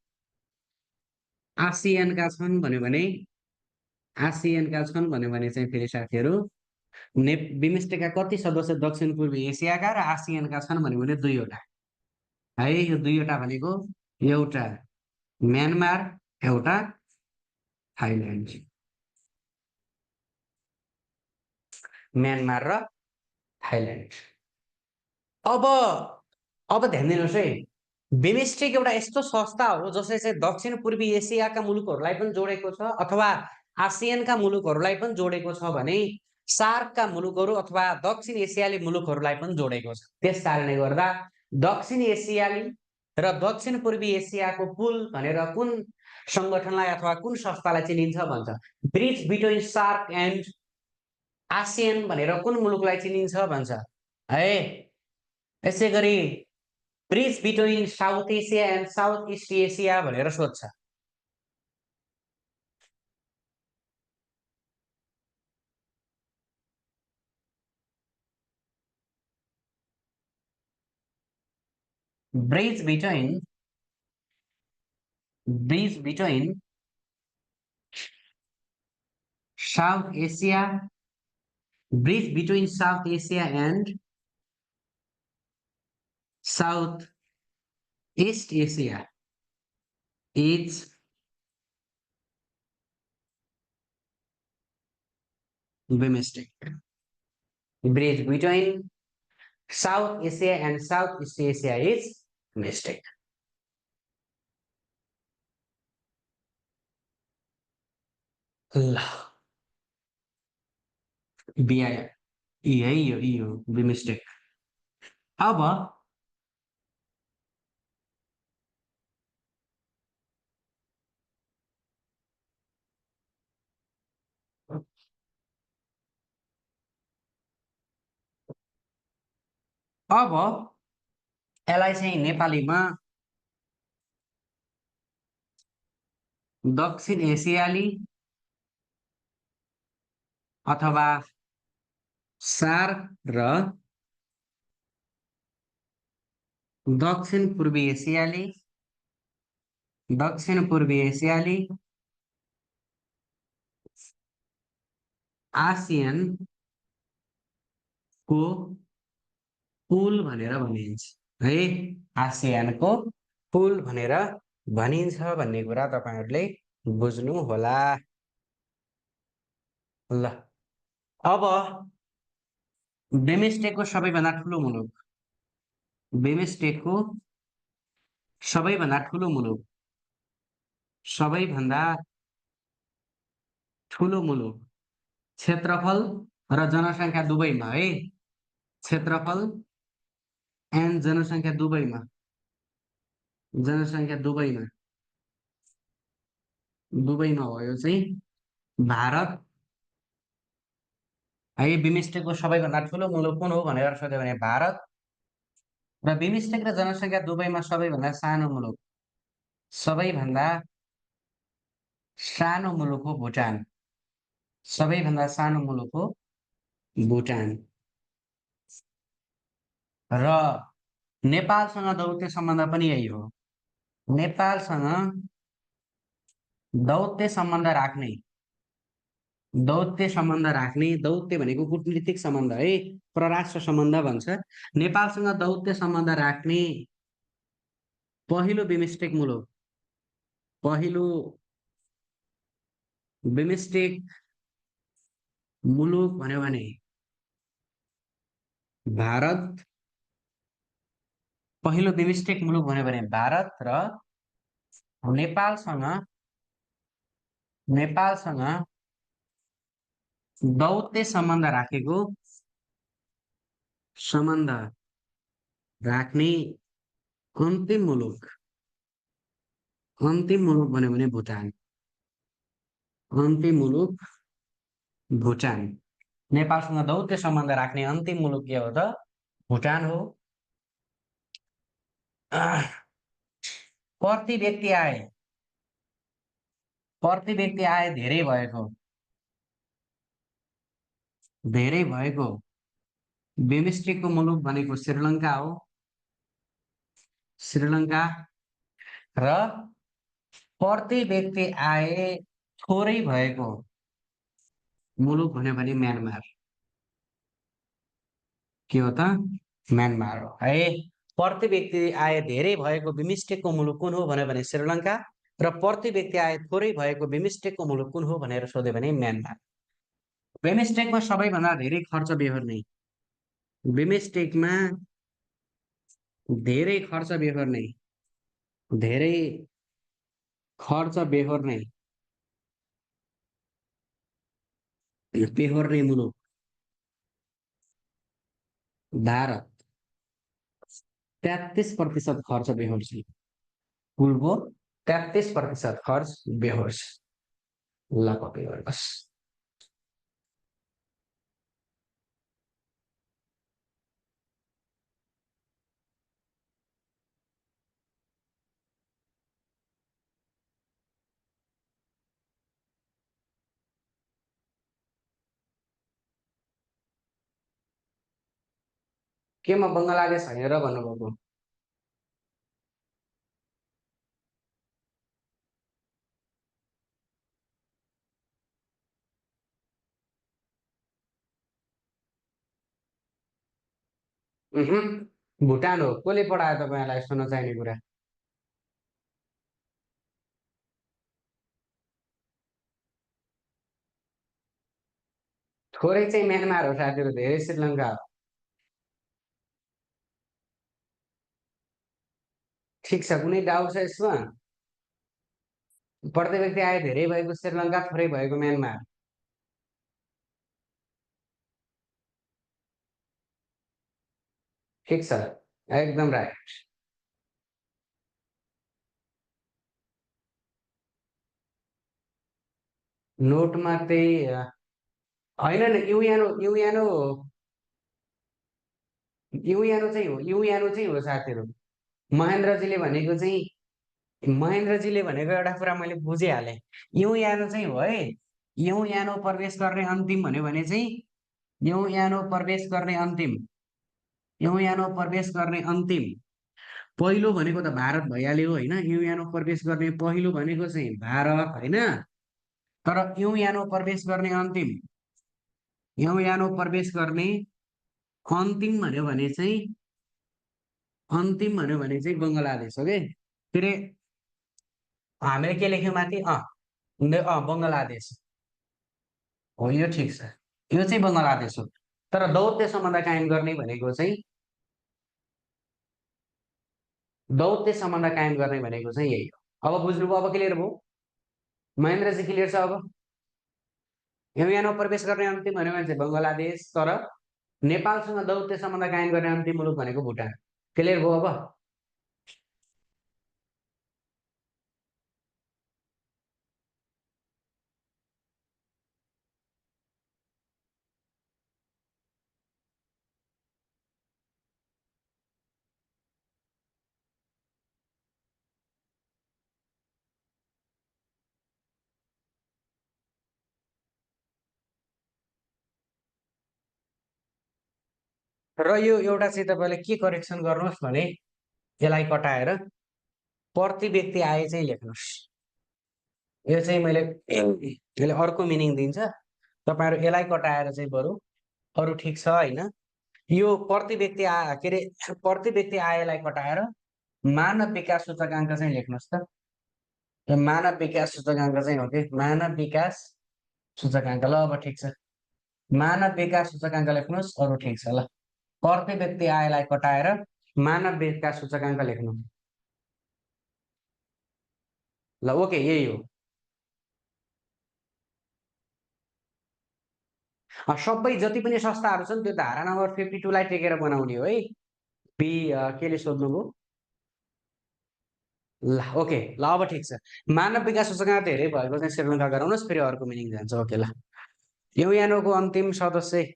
आसियानका छन् भन्यो भने चाहिँ फेरि साथीहरू बिमस्टेकका कति सदस्य दक्षिण पूर्वी एसियाका र आसियानका छन् भन्यो भने 2वटा है। यो 2वटा भनेको एउटा म्यानमार, एउटा थाइल्यान्ड। म्यानमार र थाइल्यान्ड। अब ध्यान दिनुहोस् है, बिमस्टेक एउटा यस्तो संस्था हो जसले चाहिँ दक्षिण पूर्वी एसियाका मुलुकहरूलाई पनि जोडेको छ अथवा आसियानका मुलुकहरूलाई पनि जोडेको छ भने सार्कका मुलुकहरू अथवा दक्षिण एसियाली मुलुकहरूलाई पनि जोडेको छ। त्यस कारणले गर्दा दक्षिण एसियाली र दक्षिण पूर्वी एसियाको पुल भनेर कुन संगठनलाई अथवा कुन संस्थालाई चिनिन्छ भन्छ? Bridge between SAARC and ASEAN भनेर कुन मुलुकलाई चिनिन्छ भन्छ? है यसै गरी bridge between South Asia and South East Asia भनेर सोध्छ। Bridge between South Asia, bridge between South Asia and South East Asia is BIMSTEC. Bridge between South Asia and Southeast Asia is BIMSTEC. ल बिआई यही हो BIMSTEC। अब यसलाई चाहिँ नेपालीमा दक्षिण एसियाली अथवा सार्क र दक्षिण पूर्वी एसियाली आसियन को पुल भनेर भनिन्छ है। आसियानको पुल भनेर भनिन्छ भन्ने कुरा तपाईहरुले बुझ्नु होला। ल अब BIMSTECको सबैभन्दा ठुलो मुलुक, BIMSTECको सबैभन्दा ठुलो मुलुक, सबैभन्दा ठुलो मुलुक क्षेत्रफल र जनसङ्ख्या दुवैमा है, क्षेत्रफल एन्ड जनसङ्ख्या दुवैमा, दुवैमा हो यो चाहिँ भारत है। BIMSTECको सबैभन्दा ठुलो मुलुक कुन हो भनेर सोध्यो भने भारत, र BIMSTEC र जनसङ्ख्या दुवैमा सबैभन्दा सानो मुलुक, सबैभन्दा सानो मुलुक हो भुटान, सबैभन्दा सानो मुलुक हो भुटान। र नेपालसँग दौत्य सम्बन्ध पनि यही हो। नेपालसँग दौत्य सम्बन्ध राख्ने, दौत्य भनेको कूटनीतिक सम्बन्ध है, परराष्ट्र सम्बन्ध भन्छ। नेपालसँग दौत्य सम्बन्ध राख्ने पहिलो BIMSTEC मुलुक, पहिलो BIMSTEC मुलुक भन्यो भने भारत, पहिलो BIMSTEC मुलुक भन्यो भने भारत र नेपालसँग दौत्य सम्बन्ध राख्ने अन्तिम मुलुक भन्यो भने भुटान, अन्तिम मुलुक भुटान। नेपालसँग दौत्य सम्बन्ध राख्ने अन्तिम मुलुक के हो त? भुटान हो। प्रति व्यक्ति आय धेरै भएको BIMSTECको मुलुक भनेको श्रीलङ्का हो। श्रीलङ्का र प्रति व्यक्ति आय थोरै भएको मुलुक भन्यो भने म्यानमार। के हो त? म्यानमार हो है। प्रति व्यक्ति आय धेरै भएको BIMSTECको मुलुक कुन हो भन्यो भने श्रीलङ्का, र प्रति व्यक्ति आय थोरै भएको BIMSTECको मुलुक कुन हो भनेर सोध्यो भने म्यानमार। BIMSTECमा सबैभन्दा धेरै खर्च बेहोर्ने, BIMSTECमा धेरै खर्च बेहोर्ने मुलुक भारत 33% खर्च बेहोर्छ, कुलको 33% खर्च बेहोर्छ। ल कपी गर्नुहोस्। केमा बङ्गलादेश होइन र भन्नुभएको? भुटान हो। कसले पढायो तपाईँलाई सुन्न चाहिने कुरा? थोरै चाहिँ म्यानमार हो साथीहरू, धेरै श्रीलङ्का हो। ठिक छ, कुनै डाउट छ यसमा? पढ्दै व्यक्ति आए धेरै भएको श्रीलङ्का, थोरै भएको म्यानमार। ठिक छ, एकदम राइट। नोटमा त्यही होइन न, युएनओ युएनओ युएनओ चाहिँ हो, युएनओ चाहिँ हो साथीहरू। महेन्द्रजीले भनेको चाहिँ, महेन्द्रजीले भनेको एउटा कुरा मैले बुझिहालेँ। युएनओ चाहिँ हो है। युएनओ प्रवेश गर्ने अन्तिम भन्यो भने चाहिँ युएनओ प्रवेश गर्ने अन्तिम, युएनओ प्रवेश गर्ने अन्तिम पहिलो भनेको त भारत भइहाल्यो होइन। युएनओ प्रवेश गर्ने पहिलो भनेको चाहिँ भारत होइन। तर युएनओ प्रवेश गर्ने अन्तिम, युएनओ प्रवेश गर्ने अन्तिम भन्यो भने चाहिँ, अन्तिम भन्यो भने चाहिँ बङ्गलादेश हो कि। फेरि हामीले के लेख्यौँ माथि? बङ्गलादेश हो, यो ठिक छ। यो चाहिँ बङ्गलादेश हो। तर दौत्य सम्बन्ध कायम गर्ने भनेको चाहिँ, दौत्य सम्बन्ध कायम गर्ने भनेको चाहिँ यही हो। अब बुझ्नुभयो? अब क्लियर भयो? महेन्द्रजी क्लियर छ? अब युएनओ प्रवेश गर्ने अन्तिम भन्यो भने चाहिँ बङ्गलादेश, तर नेपालसँग दौत्य सम्बन्ध कायम गर्ने अन्तिम मुलुक भनेको भुटान। क्लियर भयो अब? र यो एउटा चाहिँ तपाईँले के करेक्सन गर्नुहोस् भने, यसलाई कटाएर प्रति व्यक्ति आय चाहिँ लेख्नुहोस्। यो चाहिँ मैले यसले अर्को मिनिङ दिन्छ। तपाईँहरू यसलाई कटाएर चाहिँ बरु अरू ठिक छ होइन। यो प्रति व्यक्ति के अरे, प्रति व्यक्ति आयलाई कटाएर मानव विकास सूचकाङ्क चाहिँ लेख्नुहोस् त। यो मानव विकास सूचकाङ्क चाहिँ हो कि मानव विकास सूचकाङ्क। ल अब ठिक छ, मानव विकास सूचकाङ्क लेख्नुहोस्, अरू ठिक छ। ल प्रति व्यक्ति आयलाई कटाएर मानव विकास सूचकाङ्क लेख्नु। ल ओके, यही हो। सबै जति पनि संस्थाहरू छन् त्यो धारा नम्बर 52 लाई टेकेर बनाउने हो है। बी केले सोध्नुभयो? ल ओके, ल अब ठिक छ। मानव विकास सूचकाङ्क धेरै भएको चाहिँ श्रीलङ्का गराउनुहोस्, फेरि अर्को मिनिङ जान्छ। ओके ल, युएनओको अन्तिम सदस्य,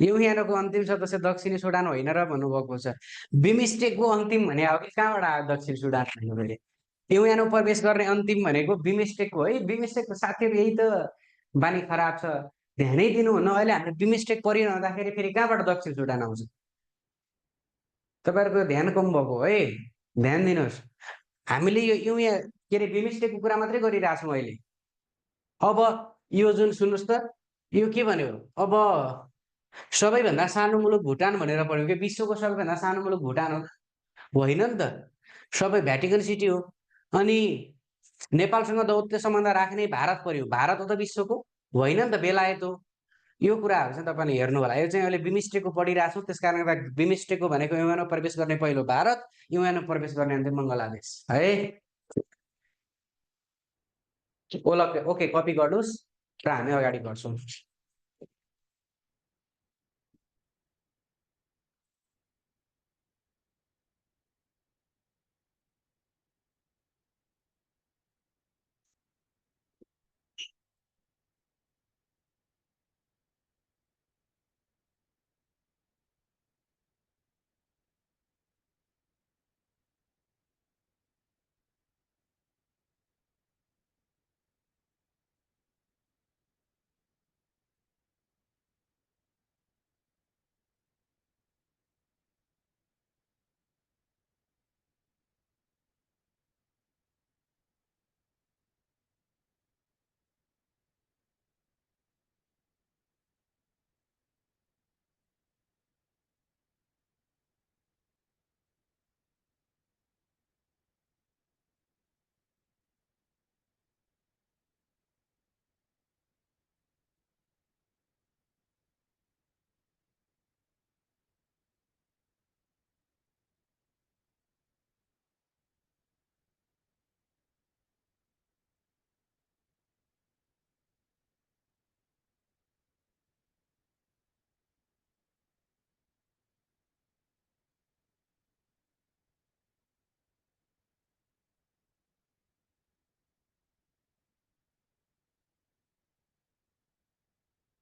युएनओको अन्तिम सदस्य दक्षिणी सुडान होइन र भन्नुभएको छ। बिमस्टेकको अन्तिम भने हो कि कहाँबाट आयो दक्षिण सुडान भन्नु? युएनओ प्रवेश गर्ने अन्तिम भनेको बिमस्टेकको है। बिमस्टेकको साथीहरू यही त बानी खराब छ, ध्यानै दिनुहुन्न। अहिले हामीले बिमस्टेक परिरहँदाखेरि फेरि कहाँबाट दक्षिण सुडान आउँछ? तपाईँहरूको ध्यान कम भएको है, ध्यान दिनुहोस्। हामीले यो युए के अरे बिमस्टेकको कुरा मात्रै गरिरहेछौँ अहिले। अब यो जुन सुन्नुहोस् त, यो के भन्यो? अब सबैभन्दा सानो मुलुक भुटान भनेर पढ्यो कि विश्वको सबैभन्दा सानो मुलुक भुटान हो? होइन नि त, सबै भ्याटिकन सिटी हो। अनि नेपालसँग दौत्य सम्बन्ध राख्ने भारत पर्यो, भारत हो त विश्वको, होइन नि त, बेलायत हो। यो कुराहरू चाहिँ तपाईँले हेर्नु होला। यो चाहिँ अहिले बिमस्टेकको पढिरहेको छु, त्यस कारणले गर्दा बिमस्टेकको भनेको युएनओ प्रवेश गर्ने पहिलो भारत, युएनओ प्रवेश गर्ने अन्तिम बङ्गलादेश है। ओके ओके, कपी गर्नुहोस् र हामी अगाडि बढ्छौँ।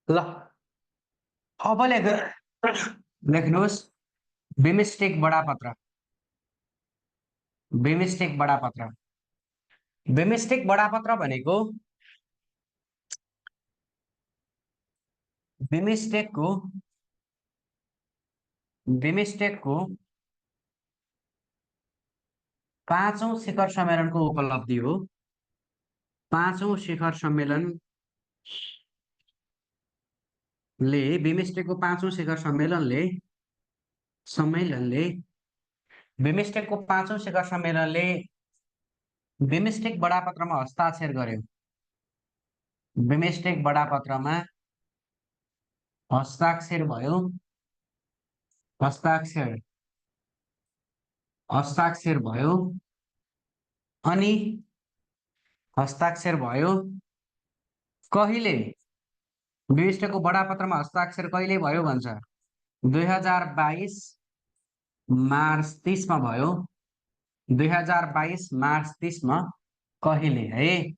ल अब लेख्नुहोस् बिमस्टेक बडापत्र। बिमस्टेक बडापत्र। बिमस्टेक बडापत्र भनेको बिमस्टेकको बिमस्टेकको 5औं शिखर सम्मेलनको उपलब्धि हो। 5औं शिखर बिमस्टेकको 5औं शिखर सम्मेलनले बिमस्टेकको 5औं शिखर सम्मेलनले बिमस्टेक बडापत्रमा हस्ताक्षर गर्यो। बिमस्टेक बडापत्रमा हस्ताक्षर भयो। हस्ताक्षर हस्ताक्षर भयो अनि हस्ताक्षर भयो कहिले? बिमस्टेकको बडापत्रमा हस्ताक्षर कहिले भयो भन्छ? 2022 मार्च 30 मा भयो। 2022 मार्च 30 मा कहिले है?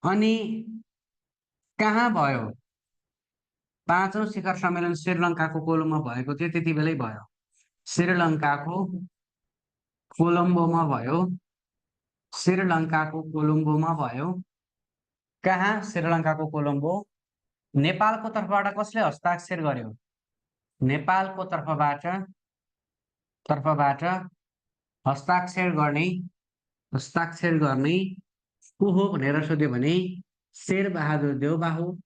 अनि कहाँ भयो? 5औं शिखर सम्मेलन श्रीलङ्काको कोलम्बोमा भएको थियो, त्यति बेलै भयो। श्रीलङ्काको कोलम्बोमा भयो। श्रीलङ्काको कोलम्बोमा भयो। कहाँ? श्रीलङ्काको कोलम्बो। नेपालको तर्फबाट कसले हस्ताक्षर गर्यो? नेपालको तर्फबाट हस्ताक्षर गर्ने को हो भनेर सोध्यो भने शेरबहादुर देउबा हो।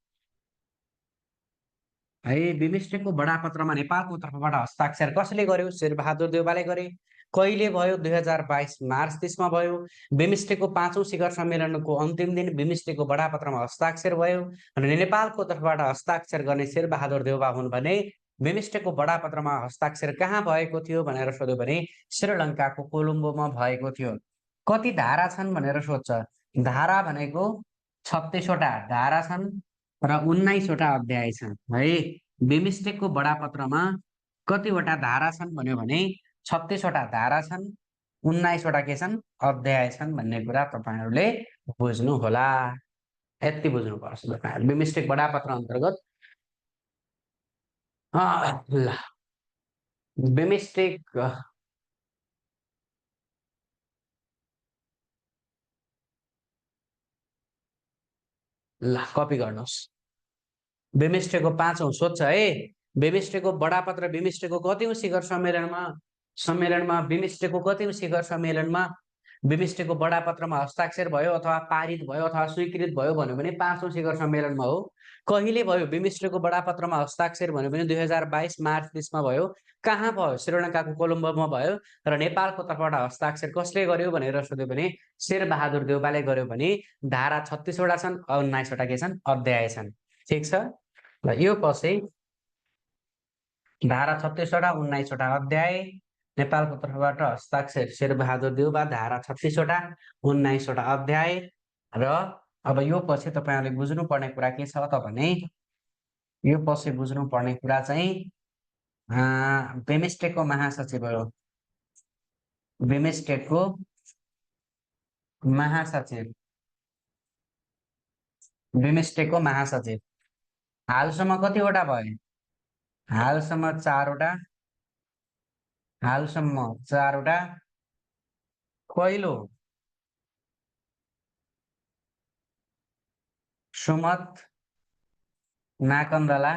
है, बिमस्टेकको बडापत्रमा नेपालको तर्फबाट हस्ताक्षर कसले गर्यो? शेरबहादुर देउबाले गरे। कहिले भयो? 2022 मार्च 30 मा भयो। बिमस्टेकको 5औं शिखर सम्मेलनको अन्तिम दिन बिमस्टेकको बडापत्रमा हस्ताक्षर भयो र नेपालको तर्फबाट हस्ताक्षर गर्ने शेरबहादुर देउबा हुन् भने बिमस्टेकको बडापत्रमा हस्ताक्षर कहाँ भएको थियो भनेर सोध्यो भने श्रीलङ्काको कोलम्बोमा भएको थियो। कति धारा छन् भनेर सोध्छ। धारा भनेको 36 वटा धारा छन् र 19 वटा अध्याय छन् है। बिमस्टेकको बडापत्रमा कतिवटा धारा छन् भन्यो भने 36 वटा धारा छन्, 19 वटा के छन्? अध्याय छन् भन्ने कुरा तपाईहरुले बुझ्नु होला। यति बुझ्नु पर्छ तपाईहरु बिमस्टेक बडापत्र अन्तर्गत। ल बिमस्टेक ल कपी गर्नुहोस्। बिमस्टेकको 5औं सोध्छ है। बिमस्टेकको बडापत्र बिमस्टेकको कतिौं शिखर सम्मेलनमा बिमस्टेकको कतिौं शिखर सम्मेलनमा बिमस्टेकको बडापत्रमा हस्ताक्षर भयो अथवा पारित भयो अथवा स्वीकृत भयो भन्यो भने 5औं शिखर सम्मेलनमा हो। कहिले भयो बिमस्टेकको बडापत्रमा हस्ताक्षर भन्यो भने 2022 मार्च 30 मा भयो। कहाँ भयो? श्रीलङ्काको कोलम्बोमा भयो र नेपालको तर्फबाट हस्ताक्षर कसले गर्यो भनेर सोध्यो भने शेरबहादुर देउबाले गर्यो भने धारा 36 वटा छन्, 19 वटा के छन्? अध्याय छन्। ठीक छ। ल यो पछि धारा 36 वटा 19 वटा अध्याय नेपालको तर्फबाट हस्ताक्षर शेरबहादुर देउबा, धारा 36 वटा 19 वटा अध्याय र अब यो पछि तपाईहरुले बुझ्नु पर्ने कुरा के छ त भने यो पछि बुझ्नु पर्ने कुरा चाहिँ बिमस्टेकको महासचिव हो। बिमस्टेकको महासचिव बिमस्टेकको महासचिव हालसम्म कतिवटा भए? हालसम्म 4 वटा। हालसम्म 4 वटा। पहिलो सुमत नाकन्दला।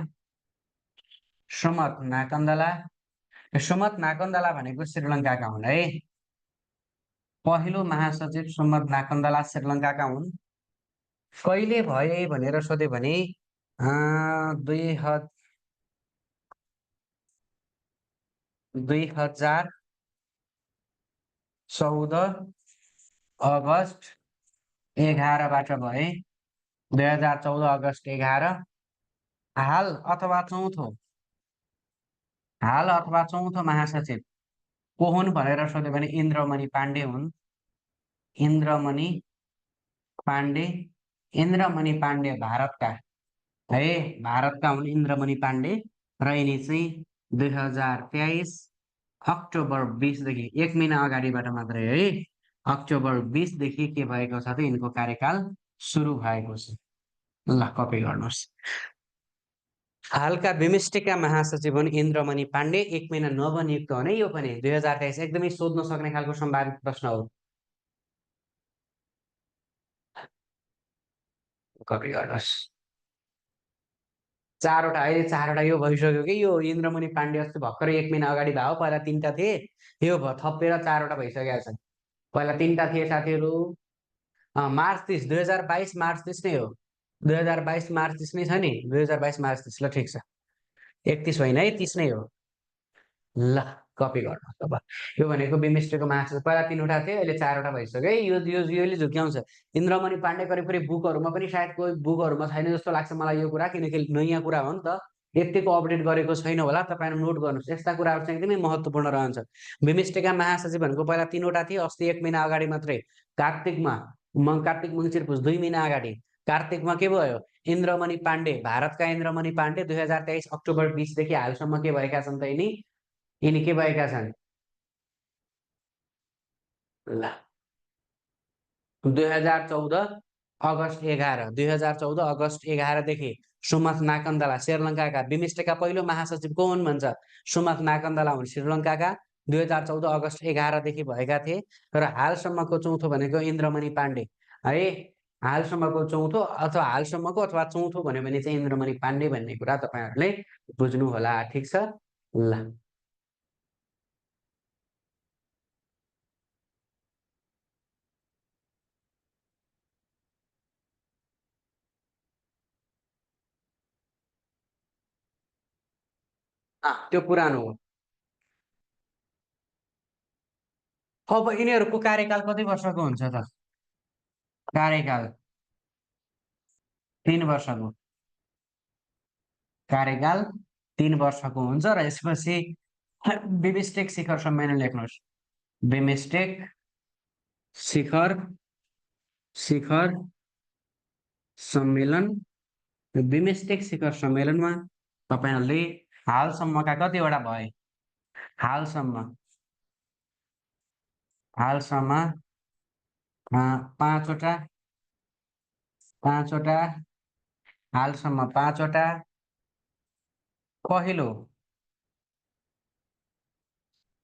सुमत नाकन्दला। सुमत नाकन्दला भनेको श्रीलङ्काका हुन् है। पहिलो महासचिव सुमत नाकन्दला श्रीलङ्काका हुन्। कहिले भए भनेर सोध्यो भने 2014 अगस्ट 11 बाट भए। 2014 अगस्ट 11। हाल अथवा चौथो महासचिव को हुन् भनेर सोध्यो भने इन्द्रमणि पाण्डे हुन्। इन्द्रमणि पाण्डे भारतका है, भारतका हुन् इन्द्रमणि पाण्डे र यिनी चाहिँ 2023 अक्टोबर 20 देखि 1 महिना अगाडिबाट मात्रै है, अक्टोबर 20 देखि के भएको छ त यिनको कार्यकाल सुरु भएको छ। ल कपी गर्नुहोस्। हालका बिमस्टेकका महासचिव हुन् इन्द्रमणि पाण्डे। 1 महिना नवनियुक्त हुने यो पनि 2023 एकदमै सोध्न सक्ने खालको सम्भावित प्रश्न हो। कपी गर्नुहोस्। 4वटा अहिले 4वटा यो भइसक्यो कि यो इन्द्रमणि पाण्डे अस्ति भर्खरै 1 महिना अगाडि भयो। पहिला 3टा थिए, यो थपेर 4वटा भइसकेका छन्। पहिला 3टा थिए साथीहरू। मार्च 30 2022 मार्च 30 नै हो। 2022 मार्च 30 नै छ नि। 2022 मार्च 30 ल ठिक छ। 31 होइन है, 30 नै हो। ल कपी गर्नुहोस् अब। यो भनेको बिमस्टेकको महासचिव पहिला 3वटा थिए, अहिले 4वटा भइसक्यो है। योले झुक्याउँछ। इन्द्रमणि पाण्डे करिब बुकहरूमा पनि सायद कोही बुकहरूमा छैन जस्तो लाग्छ मलाई यो कुरा, किनकि नयाँ कुरा हो नि त। यतिको अपडेट गरेको छैन होला, तपाईहरु नोट गर्नुहोस्। यस्ता कुराहरू चाहिँ एकदमै महत्त्वपूर्ण रहन्छ। बिमस्टेकका महासचिव भनेको पहिला 3वटा थिए, अस्ति 1 महिना अगाडि मात्रै कार्तिकमा कार्तिक मङ्सिर पुस 2 महिना अगाडि कार्तिकमा के भयो? इन्द्रमणि पाण्डे, भारतका इन्द्रमणि पाण्डे 2023 अक्टोबर 20 देखि हालसम्म के भएका छन् त यिनी के भएका छन्? ल 2014 अगस्ट 11 2014 अगस्ट 11 देखि सुमथ नाकन्दला श्रीलङ्काका बिमस्टेकका पहिलो महासचिव को हुन् भन्छ? सुमथ नाकन्दला हुन् श्रीलङ्काका। 2014 अगस्ट 11 देखि भएका थिए। तर हालसम्मको चौथो भनेको इन्द्रमणि पाण्डे है। हालसम्मको चौथो अथवा हालसम्मको अथवा चौथो भन्यो भने चाहिँ इन्द्रमणि पाण्डे भन्ने कुरा तपाईहरुले बुझ्नु होला। ठिक छ? ल त्यो पुरानो हो। अब यिनीहरूको कार्यकाल कति वर्षको हुन्छ त? कार्यकाल 3 वर्षको। कार्यकाल 3 वर्षको हुन्छ र यसपछि बिमस्टेक शिखर सम्मेलन लेख्नुहोस्। बिमस्टेक शिखर शिखर सम्मेलन। बिमस्टेक शिखर सम्मेलनमा तपाईहरुले हालसम्मका कतिवटा भए? हालसम्म 5वटा, 5वटा, हालसम्म 5वटा। पहिलो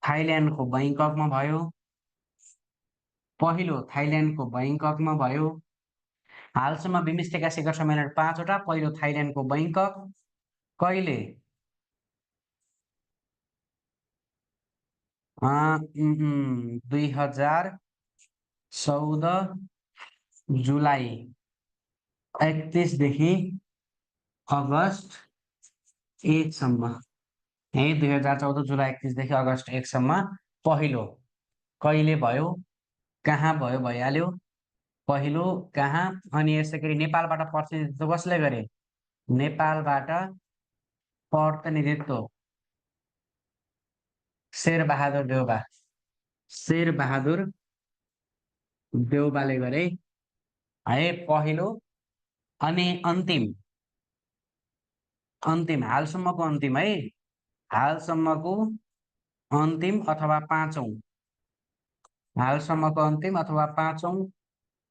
थाइल्यान्डको बैंककमा भयो। पहिलो थाइल्यान्डको बैंककमा भयो। हालसम्म बिमस्टेकका शिखर सम्मेलन 5वटा, पहिलो थाइल्यान्डको बैंकक। कहिले? 2014 जुलाई 31 देखि अगस्त 1 सम्म है। 2014 जुलाई 31 देखि अगस्त 1 सम्म पहिलो कहिले भयो, कहाँ भयो, भइहाल्यो। पहिलो कहाँ, अनि यसैगरी नेपालबाट प्रतिनिधित्व कसले गरे? नेपालबाट प्रतिनिधित्व शेरबहादुर देउबा। शेरबहादुर देउबाले गरे है पहिलो। अनि अन्तिम हालसम्मको अन्तिम है। हालसम्मको अन्तिम अथवा पाँचौं। हालसम्मको अन्तिम अथवा पाँचौं।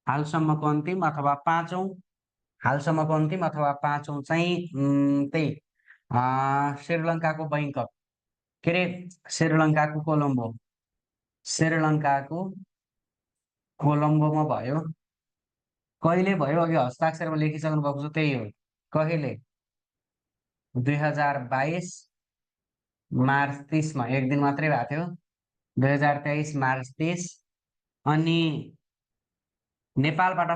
हालसम्मको अन्तिम अथवा पाँचौं। हालसम्मको अन्तिम अथवा पाँचौं चाहिँ त्यही श्रीलङ्काको बैंकक के अरे श्रीलङ्काको कोलम्बो। श्रीलङ्काको कोलम्बोमा भयो। कहिले भयो? अघि हस्ताक्षरमा लेखिसक्नु भएको छ, त्यही हो। कहिले? 2022 मार्च 30 मा 1 दिन मात्रै भएको थियो। 2023 मार्च 30। अनि नेपालबाट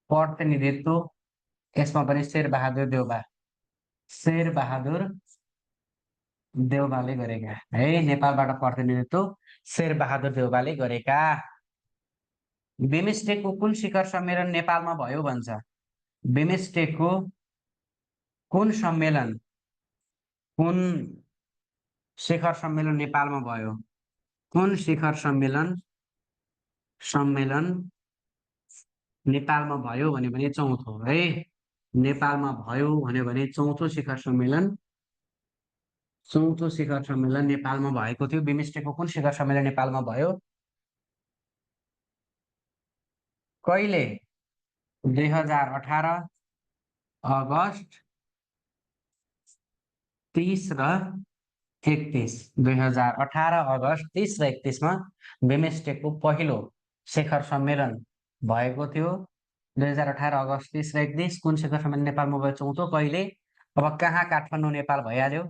प्रतिनिधित्व यसमा पनि शेरबहादुर देउबा। शेरबहादुर देउबाले गरेका है। नेपालबाट प्रतिनिधित्व शेरबहादुर देउबाले गरेका। बिमस्टेकको कुन शिखर सम्मेलन नेपालमा भयो भन्छ? बिमस्टेकको कुन सम्मेलन, कुन शिखर सम्मेलन नेपालमा भयो? कुन शिखर सम्मेलन नेपालमा भयो भन्यो भने चौथो है। नेपालमा भयो भन्यो भने चौथो शिखर सम्मेलन नेपालमा भएको थियो। बिमस्टेकको कुन शिखर सम्मेलन नेपालमा भयो? कहिले? 2018 अगस्त 30 र 31, 2018 अगस्त 30 र 31मा बिमस्टेकको पहिलो शिखर सम्मेलन भएको थियो। 2018 अगस्त 30 र 31 कुन शिखर सम्मेलन नेपालमा भयो? चौथो। कहिले? अब कहाँ? काठमाडौँ नेपाल भइहाल्यो।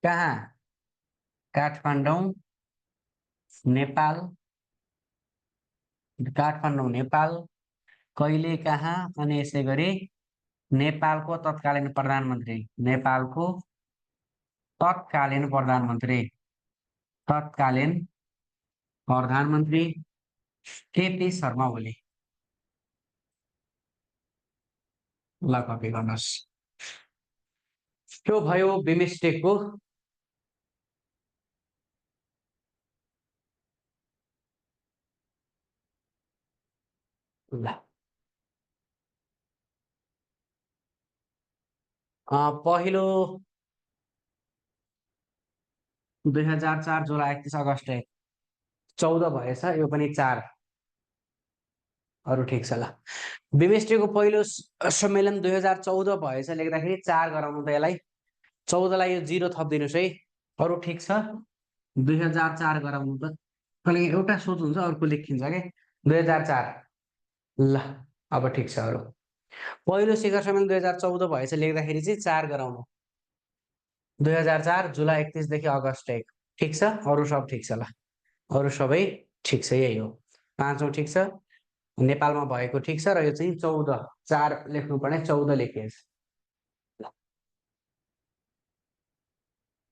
कहाँ? काठमाडौँ नेपाल। काठमाडौँ नेपाल। कहिले? कहाँ? अनि यसै गरी नेपालको तत्कालीन प्रधानमन्त्री, नेपालको तत्कालीन प्रधानमन्त्री, तत्कालीन प्रधानमन्त्री केपी शर्मा ओली। ल कपी गर्नुहोस्। त्यो भयो बिमस्टेकको ल पहिलो 2004 जुलाई 31 अगस्त 14 भएछ, यो पनि 4। अरू ठिक छ ल। बिमस्टेकको पहिलो सम्मेलन 2014 भएछ लेख्दाखेरि 4 गराउनु त यसलाई। 14लाई यो 0 थपिदिनुहोस् है। अरू ठिक छ। 2004 गराउनु त। अनि एउटा सोच हुन्छ, अर्को लेखिन्छ के। 2004 ल। अब ठिक छ। अरू पहिलो शिखर सम्मेलन 2014 भएछ लेख्दाखेरि चाहिँ 4 गराउनु। 2004 जुलाई 31 देखि अगस्त 1। ठिक छ। अरू सब ठिक छ ल। अरू सबै ठिक छ, यही हो। 5औँ ठिक छ। नेपालमा भएको ठिक छ र यो चाहिँ 14, 4 लेख्नु पर्ने, 14 लेखिएछ।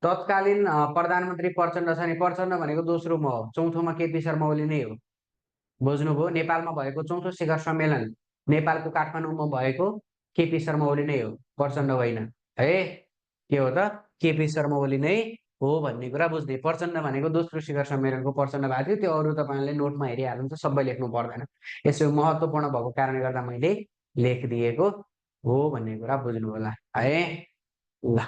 तत्कालीन प्रधानमन्त्री प्रचण्ड छ नि, प्रचण्ड भनेको दोस्रो म हो, चौथोमा केपी शर्मा ओली नै हो। बुझ्नुभयो? नेपालमा भएको चौथो शिखर सम्मेलन नेपालको काठमाडौँमा भएको केपी शर्मा ओली नै हो, प्रचण्ड होइन है। के हो त? केपी शर्मा ओली नै हो भन्ने कुरा बुझ्ने। प्रचण्ड भनेको दोस्रो शिखर सम्मेलनको प्रचण्ड भएको थियो, त्यो अरू तपाईँले नोटमा हेरिहाल्नुहुन्छ, सबै लेख्नु पर्दैन। यसो महत्त्वपूर्ण भएको कारणले गर्दा मैले लेखिदिएको हो भन्ने कुरा बुझ्नु होला है। ल।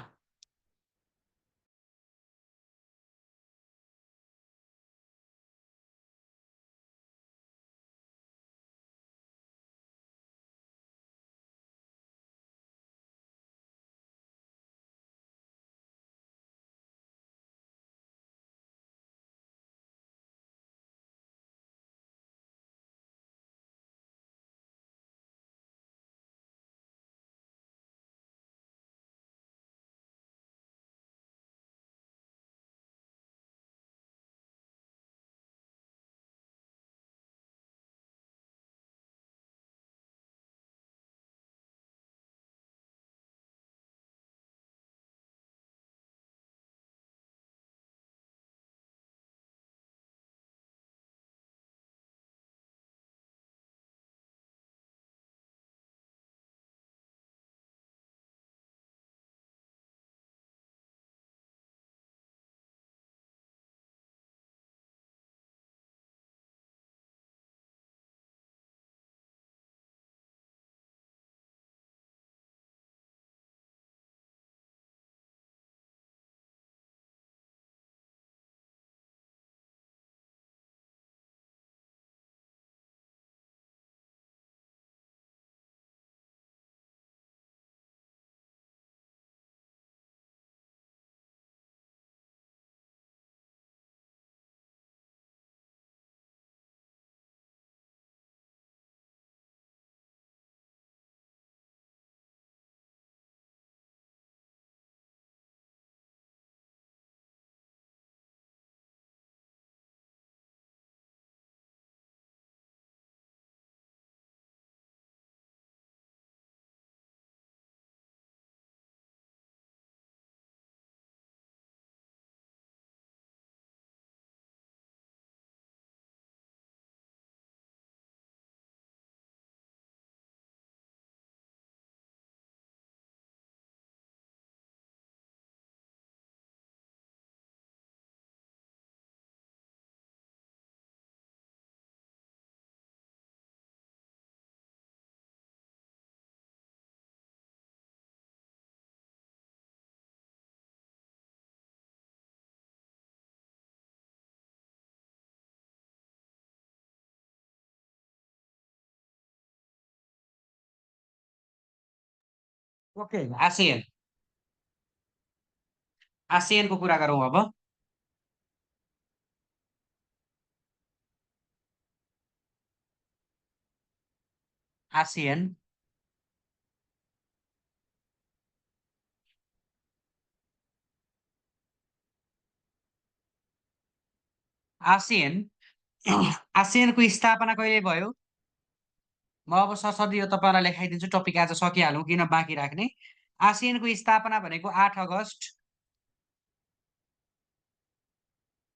Okay, ASEAN. आसियनको कुरा गरौँ अब। आसियन। आसियन आसियनको स्थापना कहिले भयो? म अब सरसर्ती यो तपाईँलाई लेखाइदिन्छु, टपिक आज सकिहालौँ, किन बाँकी राख्ने। आसियनको स्थापना भनेको 8 अगस्ट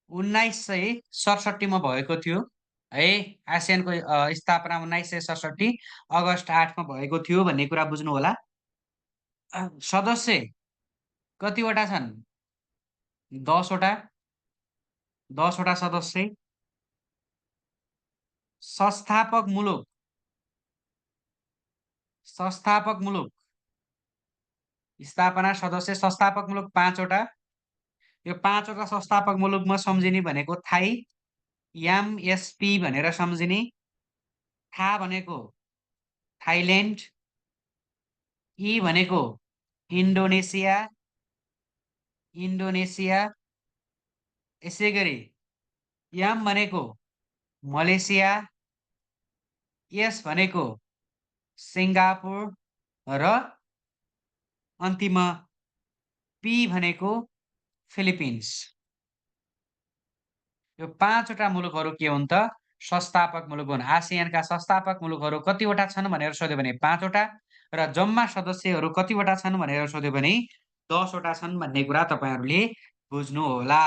1967 मा भएको थियो है। आसियनको स्थापना 1967 अगस्ट 8 मा भएको थियो भन्ने कुरा बुझ्नु होला। सदस्य कतिवटा छन्? 10 वटा। 10 वटा सदस्य। संस्थापक मुलुक। संस्थापक मुलुक। स्थापना सदस्य संस्थापक मुलुक 5 वटा। यो 5 वटा संस्थापक मुलुकमा सम्झिने भनेको थाई, याम, एसपी भनेर सम्झिने। था भनेको थाइल्यान्ड, ई भनेको इन्डोनेसिया, इन्डोनेसिया। यसै गरी याम भनेको मलेसिया, एस भनेको सिङ्गापुर र अन्तिममा पी भनेको फिलिपिन्स। यो 5 वटा मुलुकहरू के हुन् त? संस्थापक मुलुक हुन्। आसियानका संस्थापक मुलुकहरू कतिवटा छन् भनेर सोध्यो भने 5 वटा, र जम्मा सदस्यहरू कतिवटा छन् भनेर सोध्यो भने 10 वटा छन् भन्ने कुरा तपाईँहरूले बुझ्नुहोला।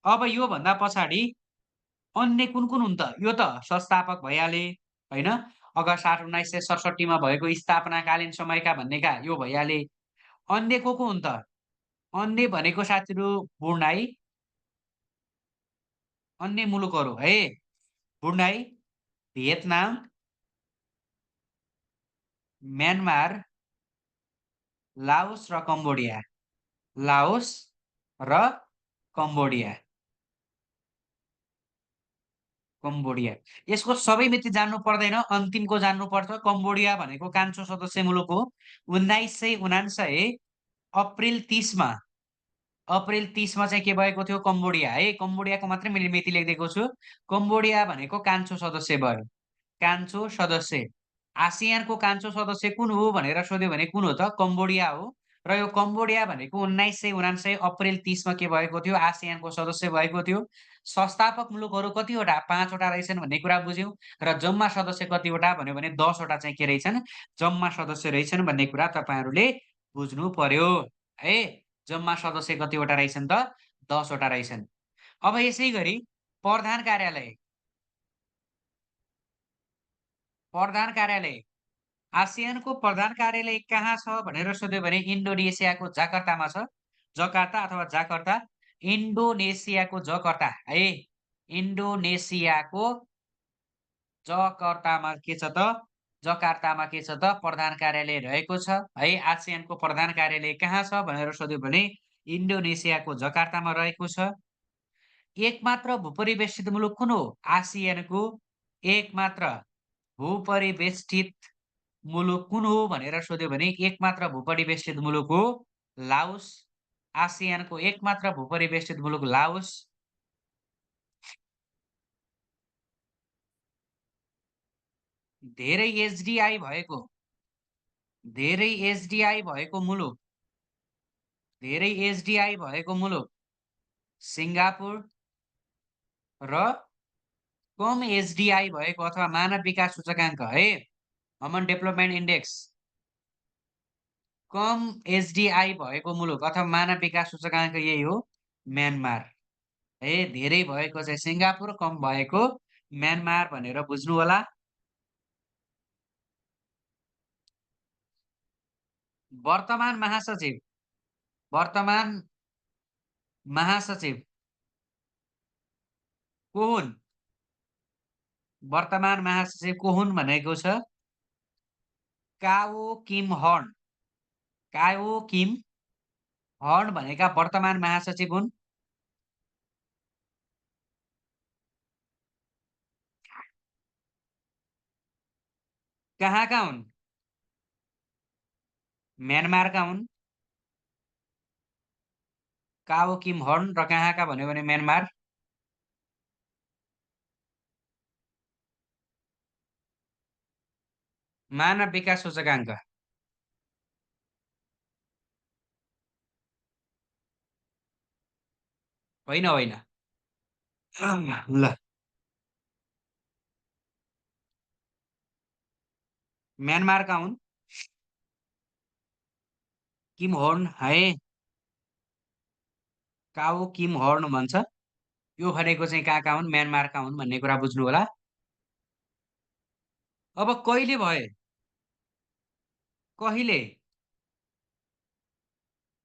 अब योभन्दा पछाडि अन्य कुन-कुन हुन् त? यो त संस्थापक भइहाले, होइन? अगस्ट 8 1967 मा भएको स्थापनाकालीन समयका भन्नेका यो भइहाले। अन्य को हुन् त? अन्य भनेको साथीहरू ब्रुनाई, अन्य मुलुकहरू है, ब्रुनाई, भियतनाम, म्यानमार, लाओस र कम्बोडिया। लाओस र कम्बोडिया। कम्बोडिया। यसको सबै मिति जान्नु पर्दैन, अन्तिमको जान्नुपर्छ। कम्बोडिया भनेको कान्छो सदस्य मुलुक हो। 1979 अप्रिल 30 मा, अप्रिल 30 मा चाहिँ के भएको थियो? कम्बोडिया है। कम्बोडियाको मात्रै मैले मिति लेखिदिएको छु। कम्बोडिया भनेको कान्छो सदस्य भयो। कान्छो सदस्य। आसियानको कान्छो सदस्य कुन हो भनेर सोध्यो भने कुन हो त? कम्बोडिया हो। र यो कम्बोडिया भनेको 1979 अप्रिल 30 मा के भएको थियो? आसियानको सदस्य भएको थियो। संस्थापक मुलुकहरू कतिवटा? 5 वटा रहेछन् भन्ने कुरा बुझ्यौँ। र जम्मा सदस्य कतिवटा भन्यो भने 10 वटा चाहिँ के रहेछन्? जम्मा सदस्य रहेछन् भन्ने कुरा तपाईँहरूले बुझ्नु पर्यो है। जम्मा सदस्य कतिवटा रहेछन् त? 10 वटा रहेछन्। अब यसै गरी प्रधान कार्यालय। प्रधान कार्यालय। आसियानको प्रधान कार्यालय कहाँ छ भनेर सोध्यो भने इन्डोनेसियाको जाकर्तामा छ। जकार्ता अथवा जाकर्ता। इन्डोनेसियाको जकार्ता है। इन्डोनेसियाको जकार्तामा के छ त? जकार्तामा के छ त? प्रधान कार्यालय रहेको छ है। आसियानको प्रधान कार्यालय कहाँ छ भनेर सोध्यो भने इन्डोनेसियाको जकार्तामा रहेको छ। एकमात्र भूपरिवेष्टित मुलुक कुन हो? आसियानको एकमात्र भूपरिवेष्टित मुलुक कुन हो भनेर सोध्यो भने एकमात्र भूपरिवेष्टित मुलुक हो लाओस। आसियानको एकमात्र भूपरिवेष्टित मुलुक लाओस। धेरै एचडिआई भएको, धेरै एचडिआई भएको मुलुक, धेरै एचडिआई भएको मुलुक सिङ्गापुर, र कम एचडिआई भएको अथवा मानव विकास सूचकाङ्क है, ह्युमन डेभलपमेन्ट इन्डेक्स, कम एचडिआई भएको मुलुक अथवा मानव विकास सूचकाङ्क यही हो म्यानमार है। धेरै भएको चाहिँ सिङ्गापुर, कम भएको म्यानमार भनेर बुझ्नु होला। वर्तमान महासचिव, वर्तमान महासचिव को हुन्? वर्तमान महासचिव को हुन् भनेको छ काओ किम हर्न। काओ किम हर्न भनेका वर्तमान महासचिव हुन्। कहाँका हुन्? म्यानमारका हुन्। काओ किम हर्न र कहाँका भन्यो भने म्यानमार। मानव विकास सूचकाङ्क। होइन होइन। ल, म्यानमारका हुन्। किम होर्न है। काओ किम हर्न भन्छ। यो भनेको चाहिँ कहाँका हुन्, म्यानमारका हुन् भन्ने कुरा बुझ्नु होला। अब कहिले भए, कहिले?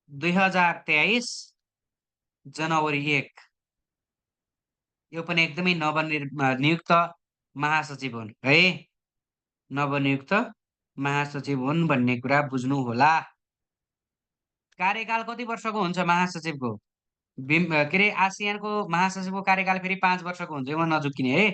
2023 जनवरी 1। यो पनि एकदमै नियुक्त महासचिव हुन् है। नवनियुक्त महासचिव हुन् भन्ने कुरा बुझ्नु होला। कार्यकाल कति वर्षको हुन्छ महासचिवको? के अरे आसियानको महासचिवको कार्यकाल फेरि 5 वर्षको हुन्छ, यो नजुक्किने है।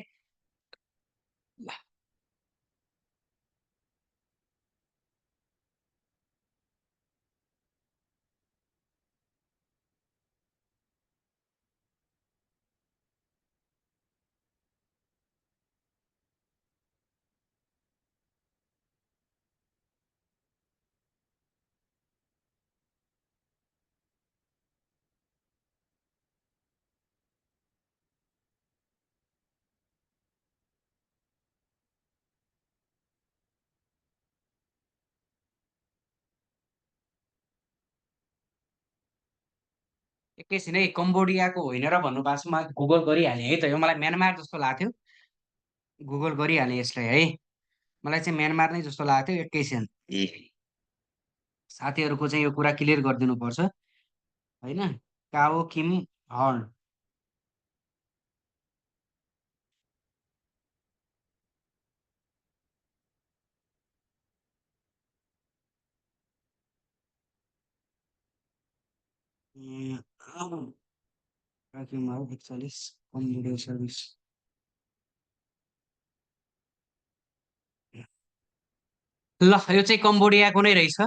एकैछिन है, कम्बोडियाको होइन र भन्नुभएको छ, म गुगल गरिहालेँ है त। यो मलाई म्यानमार जस्तो लाग्थ्यो, गुगल गरिहालेँ यसलाई है। मलाई चाहिँ म्यानमार नै जस्तो लाग्थ्यो। एकैछिन साथीहरूको चाहिँ यो कुरा क्लियर गरिदिनु पर्छ होइन। काओ किम हर्न। किम हर्न 41 कम्बोडिया सर्भिस। ल, यो चाहिँ कम्बोडियाको नै रहेछ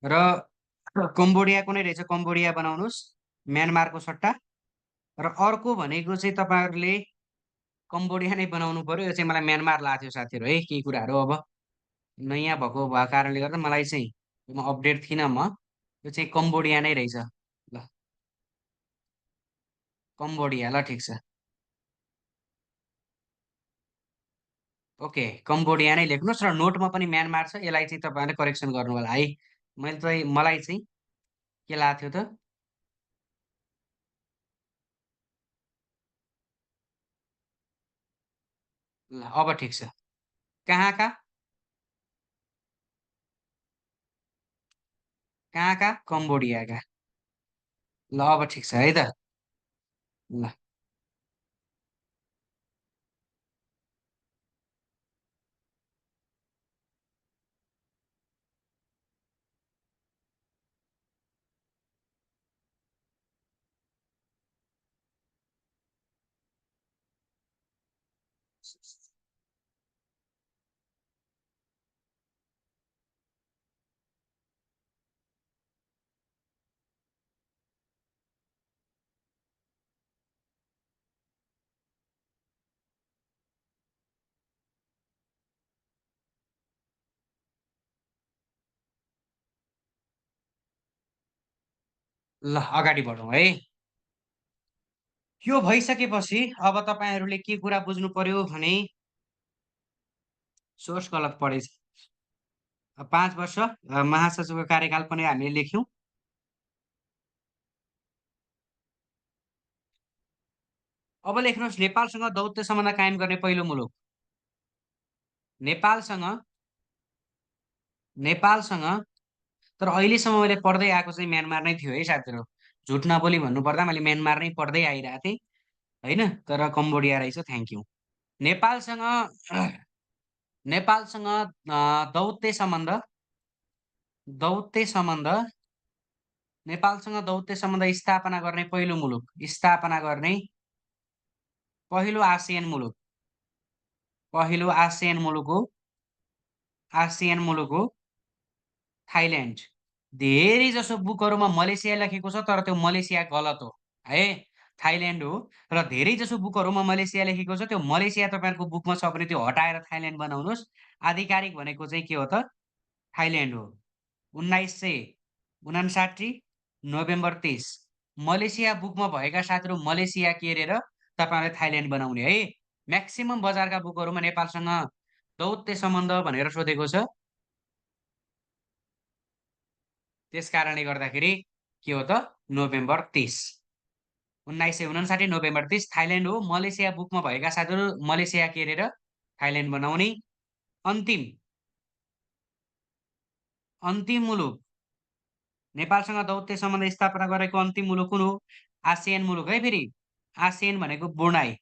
र कम्बोडियाको नै रहेछ। कम्बोडिया बनाउनुहोस् म्यानमारको सट्टा। र अर्को भनेको चाहिँ तपाईँहरूले कम्बोडिया नै बनाउनु पर्यो। यो चाहिँ मलाई म्यानमार लाग्थ्यो साथीहरू है। केही कुराहरू अब नयाँ भएको कारणले गर्दा मलाई चाहिँ म अपडेट थिइनँ म। यो चाहिँ कम्बोडिया नै रहेछ। ल, कम्बोडिया। ल, ठिक छ। ओके, कम्बोडिया नै लेख्नुहोस् र नोटमा पनि म्यानमार छ। यसलाई चाहिँ तपाईँहरूले करेक्सन गर्नु होला है। मलाई चाहिँ के लाग्थ्यो त? ल, अब ठिक छ। कहाँका? कहाँका? कम्बोडियाका। ल, अब ठिक छ है त। ल, ल, अगाडि बढौँ है। यो भइसकेपछि अब तपाईँहरूले के कुरा बुझ्नु पर्यो भने सोर्स गलत पढेछ। 5 वर्ष महासचिवको कार्यकाल पनि हामीले लेख्यौँ। अब लेख्नुहोस्, नेपालसँग दौत्य सम्बन्ध कायम गर्ने पहिलो मुलुक। नेपालसँग नेपालसँग तर अहिलेसम्म मैले पढ्दै आएको चाहिँ म्यानमार नै थियो है साथीहरू। झुट नबोली भन्नुपर्दा मैले म्यानमार नै पढ्दै आइरहेको थिएँ होइन। तर कम्बोडिया रहेछ। Thank you. नेपालसँग नेपालसँग दौत्य सम्बन्ध, दौत्य सम्बन्ध नेपालसँग दौत्य सम्बन्ध स्थापना गर्ने पहिलो मुलुक, स्थापना गर्ने पहिलो आसियन मुलुक, पहिलो आसियन मुलुक हो। आसियन मुलुक हो थाइल्यान्ड। धेरै जसो बुकहरूमा मलेसिया लेखेको छ, तर त्यो मलेसिया गलत हो है, थाइल्यान्ड हो। र धेरै जसो बुकहरूमा मलेसिया लेखेको छ, त्यो मलेसिया तपाईँहरूको बुकमा छ भने त्यो हटाएर थाइल्यान्ड बनाउनुहोस्। आधिकारिक भनेको चाहिँ के हो त, थाइल्यान्ड हो। 1959 नोभेम्बर 30 मलेसिया बुकमा भएका साथीहरू मलेसिया केरेर तपाईँहरूले थाइल्यान्ड बनाउने है। म्याक्सिमम बजारका बुकहरूमा नेपालसँग दौत्य सम्बन्ध भनेर सोधेको छ। त्यस कारणले गर्दाखेरि के हो त, नोभेम्बर 30 1959 नोभेम्बर 30 थाइल्यान्ड हो। मलेसिया बुकमा भएका साथीहरू मलेसिया केरेर थाइल्यान्ड बनाउने। अन्तिम अन्तिम मुलुक, नेपालसँग दौत्य सम्बन्ध स्थापना गरेको अन्तिम मुलुक कुन हो? आसियान मुलुक है। फेरि आसियान भनेको ब्रुनाई।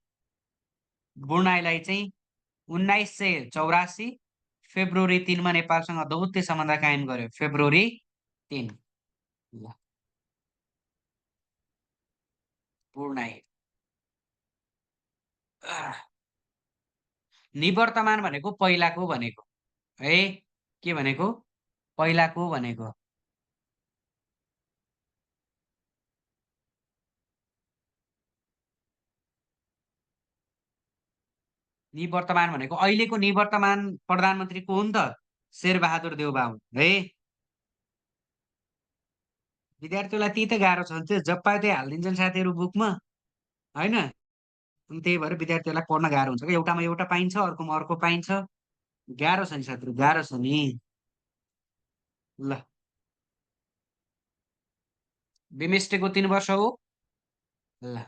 ब्रुनाईलाई चाहिँ 1984 फेब्रुअरी 3मा नेपालसँग दौत्य सम्बन्ध कायम गर्यो, फेब्रुअरी 3। ल, ब्रुनाई। निवर्तमान भनेको पहिलाको भनेको है। के भनेको? पहिलाको भनेको। निवर्तमान भनेको अहिलेको निवर्तमान प्रधानमन्त्री को हुन् त? शेरबहादुर देउबा हुन् है। विद्यार्थीहरूलाई त्यही त गाह्रो छ, त्यो जब पायो त्यही हालिदिन्छन् साथीहरू बुकमा होइन। अनि त्यही भएर विद्यार्थीहरूलाई पढ्न गाह्रो हुन्छ कि, एउटामा एउटा पाइन्छ, अर्कोमा अर्को पाइन्छ। गाह्रो छ नि साथीहरू, गाह्रो छ नि। ल, बिमस्टेकको 3 वर्ष हो। ल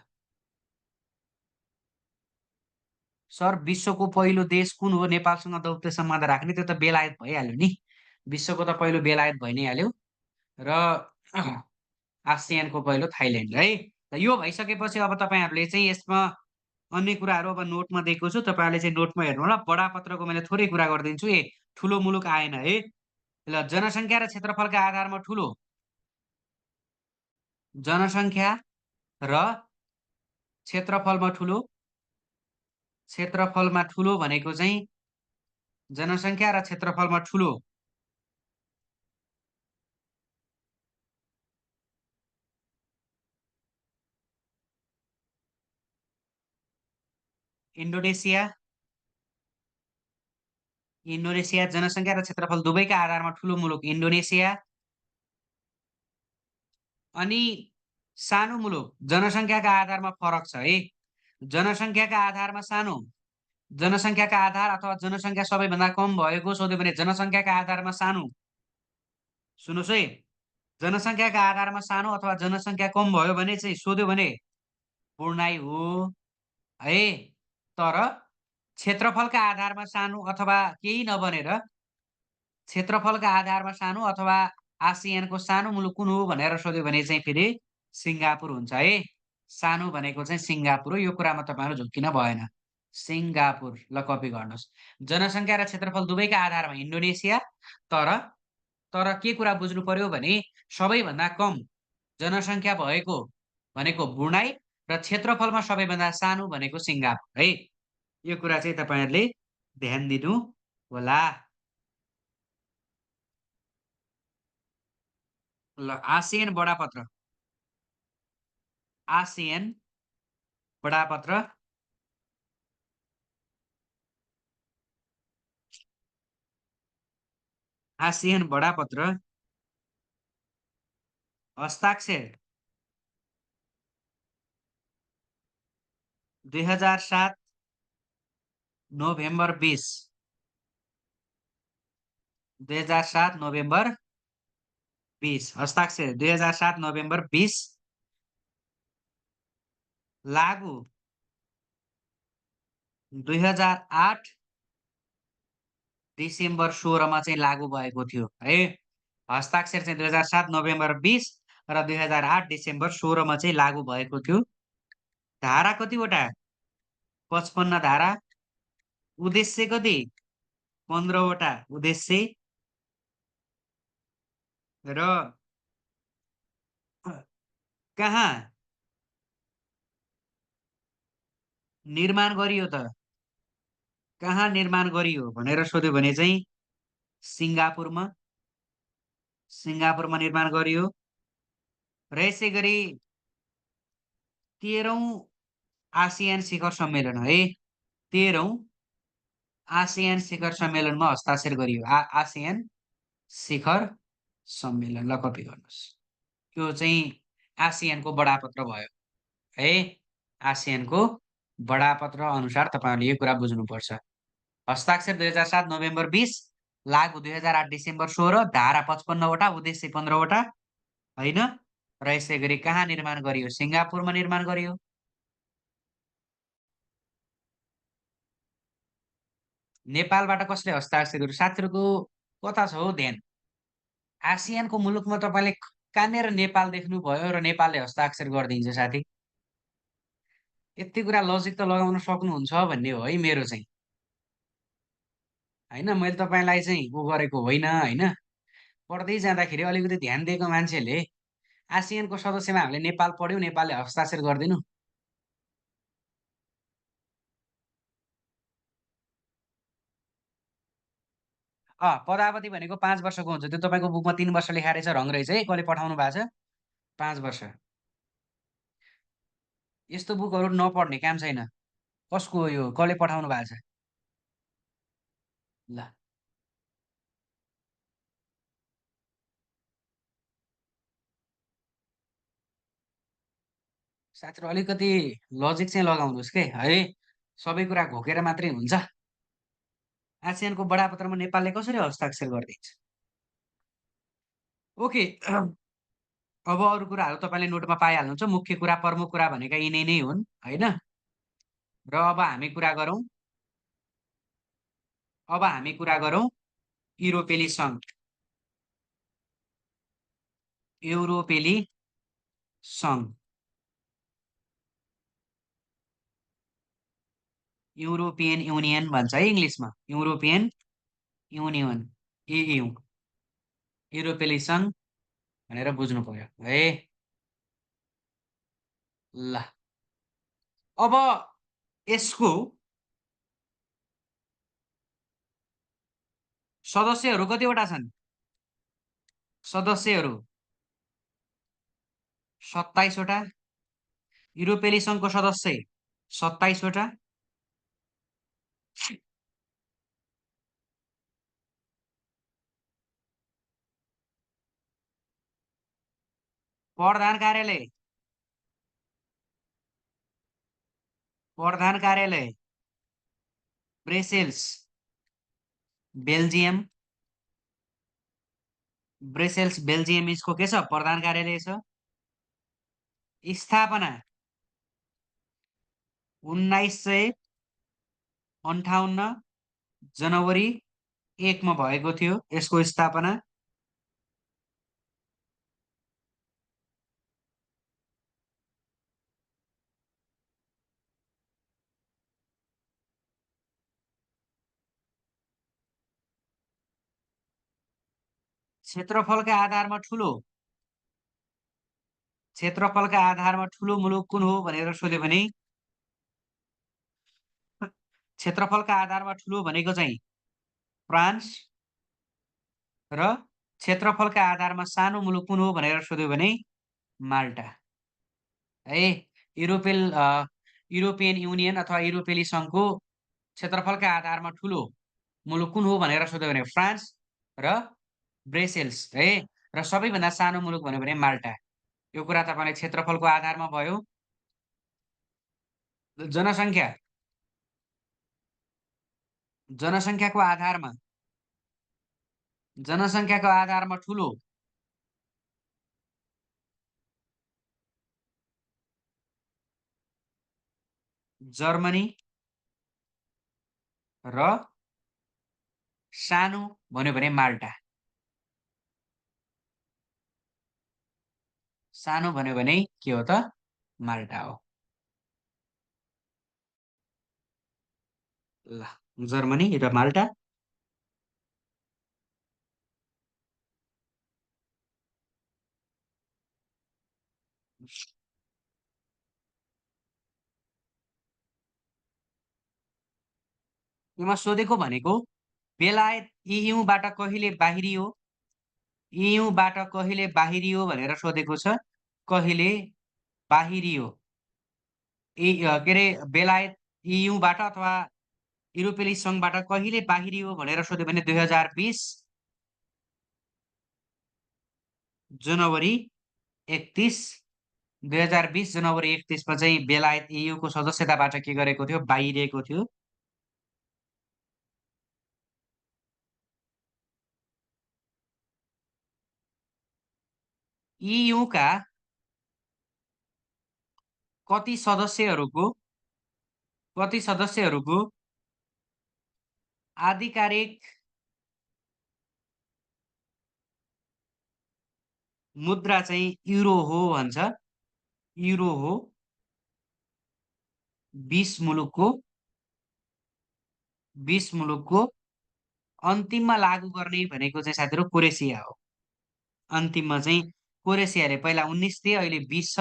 सर, विश्वको पहिलो देश कुन हो नेपालसँग दौत्य सम्बन्ध राख्ने? त्यो त बेलायत भइहाल्यो नि। विश्वको त पहिलो बेलायत भइ नै हाल्यो। र आसियानको पहिलो थाइल्यान्ड है। र यो भइसकेपछि अब तपाईँहरूले चाहिँ यसमा अन्य कुराहरू अब नोटमा दिएको छु, तपाईँहरूले चाहिँ नोटमा हेर्नु होला। बडापत्रको मैले थोरै कुरा गरिदिन्छु। ठुलो मुलुक आएन है। ल, जनसङ्ख्या र क्षेत्रफलका आधारमा ठुलो, जनसङ्ख्या र क्षेत्रफलमा ठुलो, क्षेत्रफलमा ठुलो भनेको चाहिँ जनसङ्ख्या र क्षेत्रफलमा ठुलो इन्डोनेसिया। इन्डोनेसिया जनसङ्ख्या र क्षेत्रफल दुवैका आधारमा ठुलो मुलुक इन्डोनेसिया। अनि सानो मुलुक, जनसङ्ख्याका आधारमा फरक छ है। जनसङ्ख्याका आधारमा सानो, जनसङ्ख्याका आधार अथवा जनसङ्ख्या सबैभन्दा कम भएको सोध्यो भने जनसङ्ख्याका आधारमा सानो। सुन्नुहोस् है, जनसङ्ख्याका आधारमा सानो अथवा जनसङ्ख्या कम भयो भने चाहिँ सोध्यो भने ब्रुनाई हो है। तर क्षेत्रफलका आधारमा सानो अथवा केही नबनेर क्षेत्रफलका आधारमा सानो अथवा आसियानको सानो मुलुक कुन हो भनेर सोध्यो भने चाहिँ फेरि सिङ्गापुर हुन्छ है। सानो भनेको चाहिँ सिङ्गापुर हो। यो कुरामा तपाईँहरू झुक्किन भएन। सिङ्गापुर, ल कपी गर्नुहोस्। जनसङ्ख्या र क्षेत्रफल दुवैका आधारमा इन्डोनेसिया। तर तर के कुरा बुझ्नु पर्यो भने सबैभन्दा कम जनसङ्ख्या भएको भनेको ब्रुनाई र क्षेत्रफलमा सबैभन्दा सानो भनेको सिङ्गापुर है। यो कुरा चाहिँ तपाईँहरूले ध्यान दिनु होला। ल, आसियन बडापत्र, आसियन बडापत्र आसियन बडापत्र हस्ताक्षर 2007 नोभेम्बर 20, 2007 नोभेम्बर 20 हस्ताक्षर 2007 नोभेम्बर 20। लागू 2008 डिसेम्बर 16मा चाहिँ लागू भएको थियो है। हस्ताक्षर चाहिँ 2007 नोभेम्बर 20 र 2008 डिसेम्बर 16मा चाहिँ लागू भएको थियो। धारा कतिवटा? 55 धारा। उद्देश्य कति? 15वटा उद्देश्य। र कहाँ निर्माण गरियो त? कहाँ निर्माण गरियो भनेर सोध्यो भने चाहिँ सिङ्गापुरमा। सिङ्गापुरमा निर्माण गरियो र यसै गरी 13औं आसियान शिखर सम्मेलन है, 13औं आसियान शिखर सम्मेलनमा हस्ताक्षर गरियो। आसियान शिखर सम्मेलन, ल कपी गर्नुहोस्। यो चाहिँ आसियानको बडापत्र भयो है। आसियानको बडापत्र अनुसार तपाईँहरूले यो कुरा बुझ्नुपर्छ। हस्ताक्षर 2007 नोभेम्बर 20, लागु 2008 डिसेम्बर 16, धारा 55वटा, उद्देश्य 15वटा होइन। र यसै गरी कहाँ निर्माण गरियो? सिङ्गापुरमा निर्माण गरियो। नेपालबाट कसले हस्ताक्षर गर्यो? साथीहरूको कता छ हो ध्यान? आसियानको मुलुकमा तपाईँले कहाँनिर नेपाल देख्नुभयो र नेपालले हस्ताक्षर गरिदिन्छ साथी? यति कुरा लजिक त लगाउन सक्नुहुन्छ भन्ने हो है मेरो चाहिँ, होइन। मैले तपाईँलाई चाहिँ उ गरेको होइन, होइन। पढ्दै जाँदाखेरि अलिकति ध्यान दिएको मान्छेले आसियानको सदस्यमा हामीले नेपाल पढ्यौँ, नेपालले हस्ताक्षर गरिदिनु। पदावधि भनेको 5 वर्षको हुन्छ। त्यो तपाईँको बुकमा 3 वर्ष लेखा रहेछ, रङ रहेछ है। कसले पठाउनु भएको छ? 5 वर्ष। यस्तो बुकहरू नपढ्ने काम छैन। कसको हो यो? कसले पठाउनु भएको छ? ल, साथीहरू अलिकति लजिक चाहिँ लगाउनुहोस् के है। सबै कुरा घोकेर मात्रै हुन्छ। आसियानको बडापत्रमा नेपालले कसरी हस्ताक्षर गरिदिन्छ? ओके। अब अरू कुराहरू तपाईँले नोटमा पाइहाल्नुहुन्छ। मुख्य कुरा, प्रमुख कुरा भनेका यिनै नै हुन् होइन। र अब हामी कुरा गरौँ युरोपेली सङ्घ, युरोपेली सङ्घ, युरोपियन युनियन भन्छ है इङ्ग्लिसमा, युरोपियन युनियन, EU, युरोपेली सङ्घ भनेर बुझ्नु पर्यो है। ल, अब यसको सदस्यहरू कतिवटा छन्? सदस्यहरू 27वटा। युरोपेली सङ्घको सदस्य 27वटा। प्रधान कार्यालय, प्रधान कार्यालय ब्रेसेल्स, बेल्जियम। ब्रेसेल्स बेल्जियम इसको के छ? प्रधान कार्यालय छ। स्थापना 1958 जनवरी 1 मा भएको थियो यसको स्थापना। क्षेत्रफलका आधारमा ठुलो, क्षेत्रफलका आधारमा ठुलो मुलुक कुन हो भनेर सोध्यो भने, क्षेत्रफलका आधारमा ठुलो भनेको चाहिँ फ्रान्स, र क्षेत्रफलका आधारमा सानो मुलुक कुन हो भनेर सोध्यो भने माल्टा है। युरोपियन युनियन अथवा युरोपेली सङ्घको क्षेत्रफलका आधारमा ठुलो मुलुक कुन हो भनेर सोध्यो भने फ्रान्स र ब्रेसेल्स है। र सबैभन्दा सानो मुलुक भन्यो भने माल्टा। यो कुरा तपाईँले क्षेत्रफलको आधारमा भयो। जनसङ्ख्या, जनसङ्ख्याको आधारमा, जनसङ्ख्याको आधारमा ठुलो जर्मनी र सानो भन्यो भने माल्टा। सानो भन्यो भने के हो त? माल्टा हो। ल, जर्मनी र माल्टा। यसमा सोधेको भनेको बेलायत EUबाट कहिले बाहिरियो इयूबाट कहिले बाहिरियो भनेर सोधेको छ। कहिले बाहिरियो के अरे बेलायत इयूबाट अथवा युरोपेली सङ्घबाट कहिले बाहिरियो भनेर सोध्यो भने 2020 जनवरी 31, 2020 जनवरी 31मा चाहिँ बेलायत इयूको सदस्यताबाट के गरेको थियो, बाहिरिएको थियो। इयूका कति सदस्यहरूको आधिकारिक मुद्रा चाहिँ युरो हो भन्छ। युरो हो। 20 मुलुकको 20 मुलुकको अन्तिममा लागू गर्ने भनेको चाहिँ साथीहरू क्रोएसिया हो। अन्तिममा चाहिँ क्रोएसियाले पहिला 19 थिए, अहिले 20 छ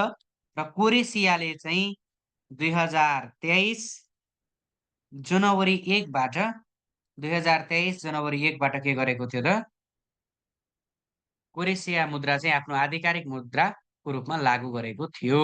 र क्रोएसियाले चाहिँ 2023 जनवरी 1बाट 2023 जनवरी 1बाट के गरेको थियो त, क्रोएसिया मुद्रा चाहिँ आफ्नो आधिकारिक मुद्राको रूपमा लागू गरेको थियो।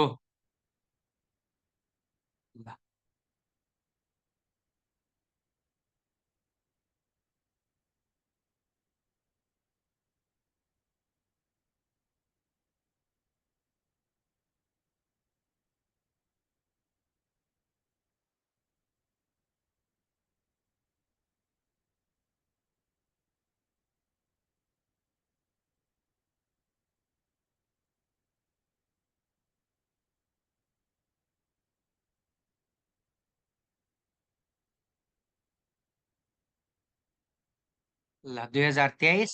ल 2023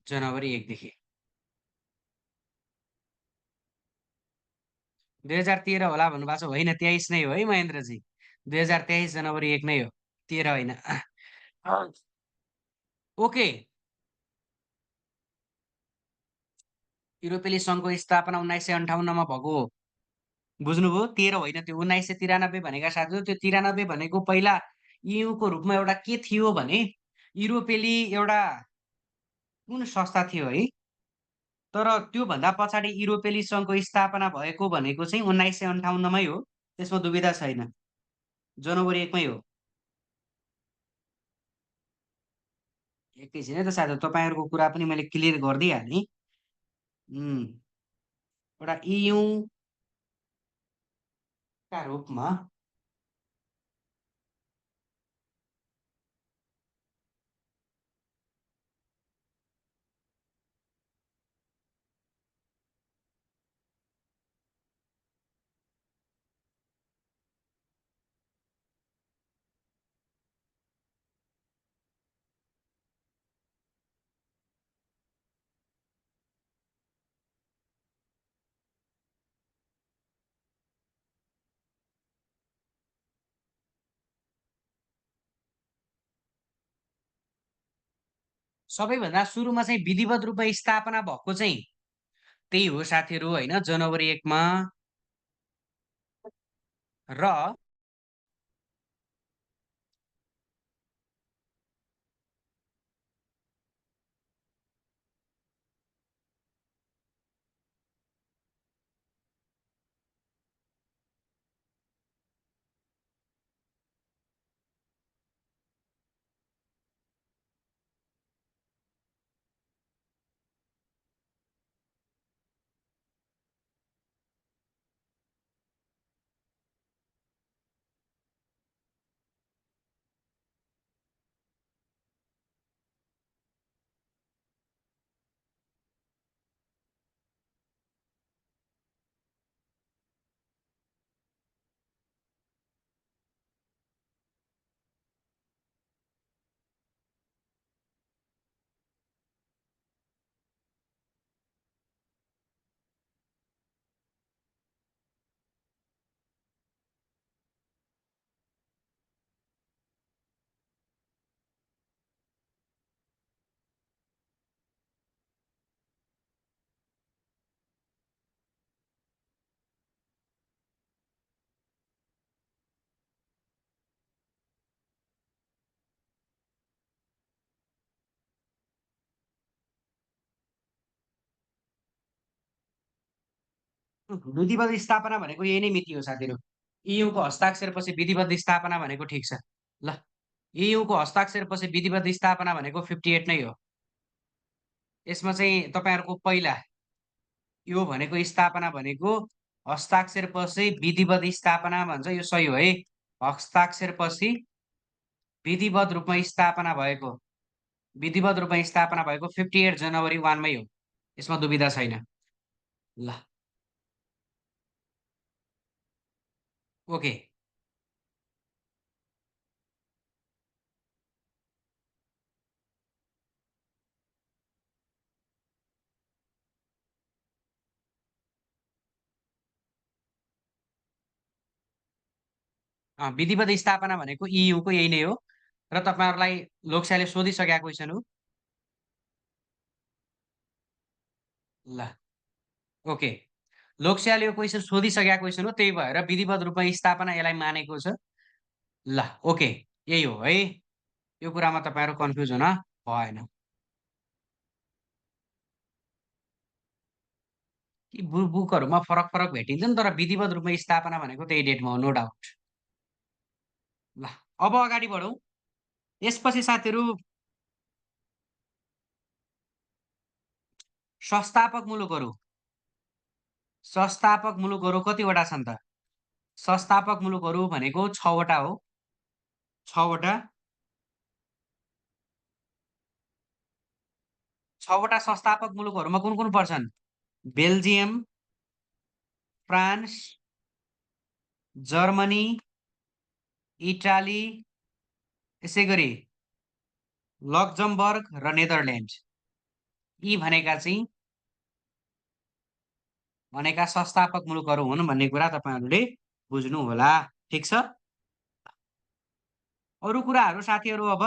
जनवरी 1देखि 2013 होला भन्नुभएको छ। होइन, 23 नै हो है महेन्द्रजी। 2023 जनवरी 1 नै हो, 13 होइन। ओके। युरोपेली सङ्घको स्थापना 1958मा भएको हो। बुझ्नुभयो? 13 होइन, त्यो 1993 भनेका साथीहरू। त्यो 93 भनेको पहिला इयूको रूपमा एउटा के थियो भने युरोपेली एउटा कुन संस्था थियो है। तर त्योभन्दा पछाडि युरोपेली सङ्घको स्थापना भएको भनेको चाहिँ 1958मै हो। त्यसमा दुविधा छैन, जनवरी 1मै हो। एकैछिन है त साथीहरू, तपाईँहरूको कुरा पनि मैले क्लियर गरिदिइहालेँ। एउटा इयूका रूपमा सबैभन्दा सुरुमा चाहिँ विधिवत रूपमा स्थापना भएको चाहिँ त्यही हो साथीहरू होइन, जनवरी 1मा। र विधिवत् स्थापना भनेको यही नै मिति हो साथीहरू। इयुको हस्ताक्षरपछि विधिवत् स्थापना भनेको ठिक छ। ल, इयुको हस्ताक्षरपछि विधिवत् स्थापना भनेको 58 नै हो। यसमा चाहिँ तपाईँहरूको पहिला यो भनेको स्थापना भनेको हस्ताक्षरपछि विधिवत् स्थापना भन्छ, यो सही हो है। हस्ताक्षरपछि विधिवत् रूपमा स्थापना भएको, विधिवत् रूपमा स्थापना भएको 58 जनवरी 1 मै हो। यसमा दुविधा छैन। ल, ओके। विधिवत् स्थापना भनेको इयुको यही नै हो र तपाईँहरूलाई लोकसेवाले सोधिसकेका क्वेसन हो। ल, ओके। लोकसेवाले यो क्वेसन सोधिसकेका क्वेसन हो, त्यही भएर विधिवत् रूपमा स्थापना यसलाई मानेको छ। ल, ओके, यही हो है। यो कुरामा तपाईँहरू कन्फ्युज हुन भएन। कि बुकहरूमा फरक फरक भेटिन्छ नि, तर विधिवत् रूपमा स्थापना भनेको त्यही डेटमा हो, नो डाउट। ल, अब अगाडि बढौँ। यसपछि साथीहरू संस्थापक मुलुकहरू, संस्थापक मुलुकहरू कतिवटा छन् त? संस्थापक मुलुकहरू भनेको 6 वटा हो। 6 वटा, 6 वटा संस्थापक मुलुकहरूमा कुन कुन पर्छन्? बेल्जियम, फ्रान्स, जर्मनी, इटाली, यसैगरी लक्जमबर्ग र नेदरल्यान्ड। यी भनेका संस्थापक मुलुकहरू हुन् भन्ने कुरा तपाईँहरूले बुझ्नुहोला। ठिक छ? अरू कुराहरू साथीहरू अब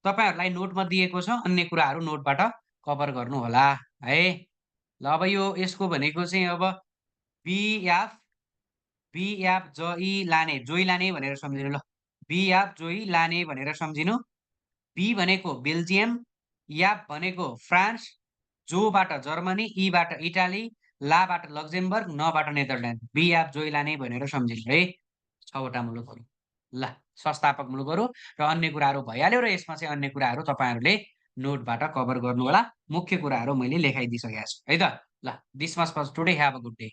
तपाईँहरूलाई नोटमा दिएको छ, अन्य कुराहरू नोटबाट कभर गर्नुहोला है। ल, अब यसको भनेको चाहिँ अब बिएफ, बिएफ जोइ लाने, जोइ लाने भनेर सम्झिनु। ल, बिएफ जोइ लाने भनेर सम्झिनु। बी भनेको बेल्जियम, याफ भनेको फ्रान्स, जोबाट जर्मनी, ईबाट इटाली, लाबाट लक्जमबर्ग, नबाट नेदरल्यान्ड। बिएफ जोइ लाने भनेर सम्झिनु है। 6 वटा मुलुकहरू। ल, संस्थापक मुलुकहरू र अन्य कुराहरू भइहाल्यो, र यसमा चाहिँ अन्य कुराहरू तपाईँहरूले नोटबाट कभर गर्नुहोला। मुख्य कुराहरू मैले लेखाइदिइसकेको छु है त। ल, this much for today, have a good day.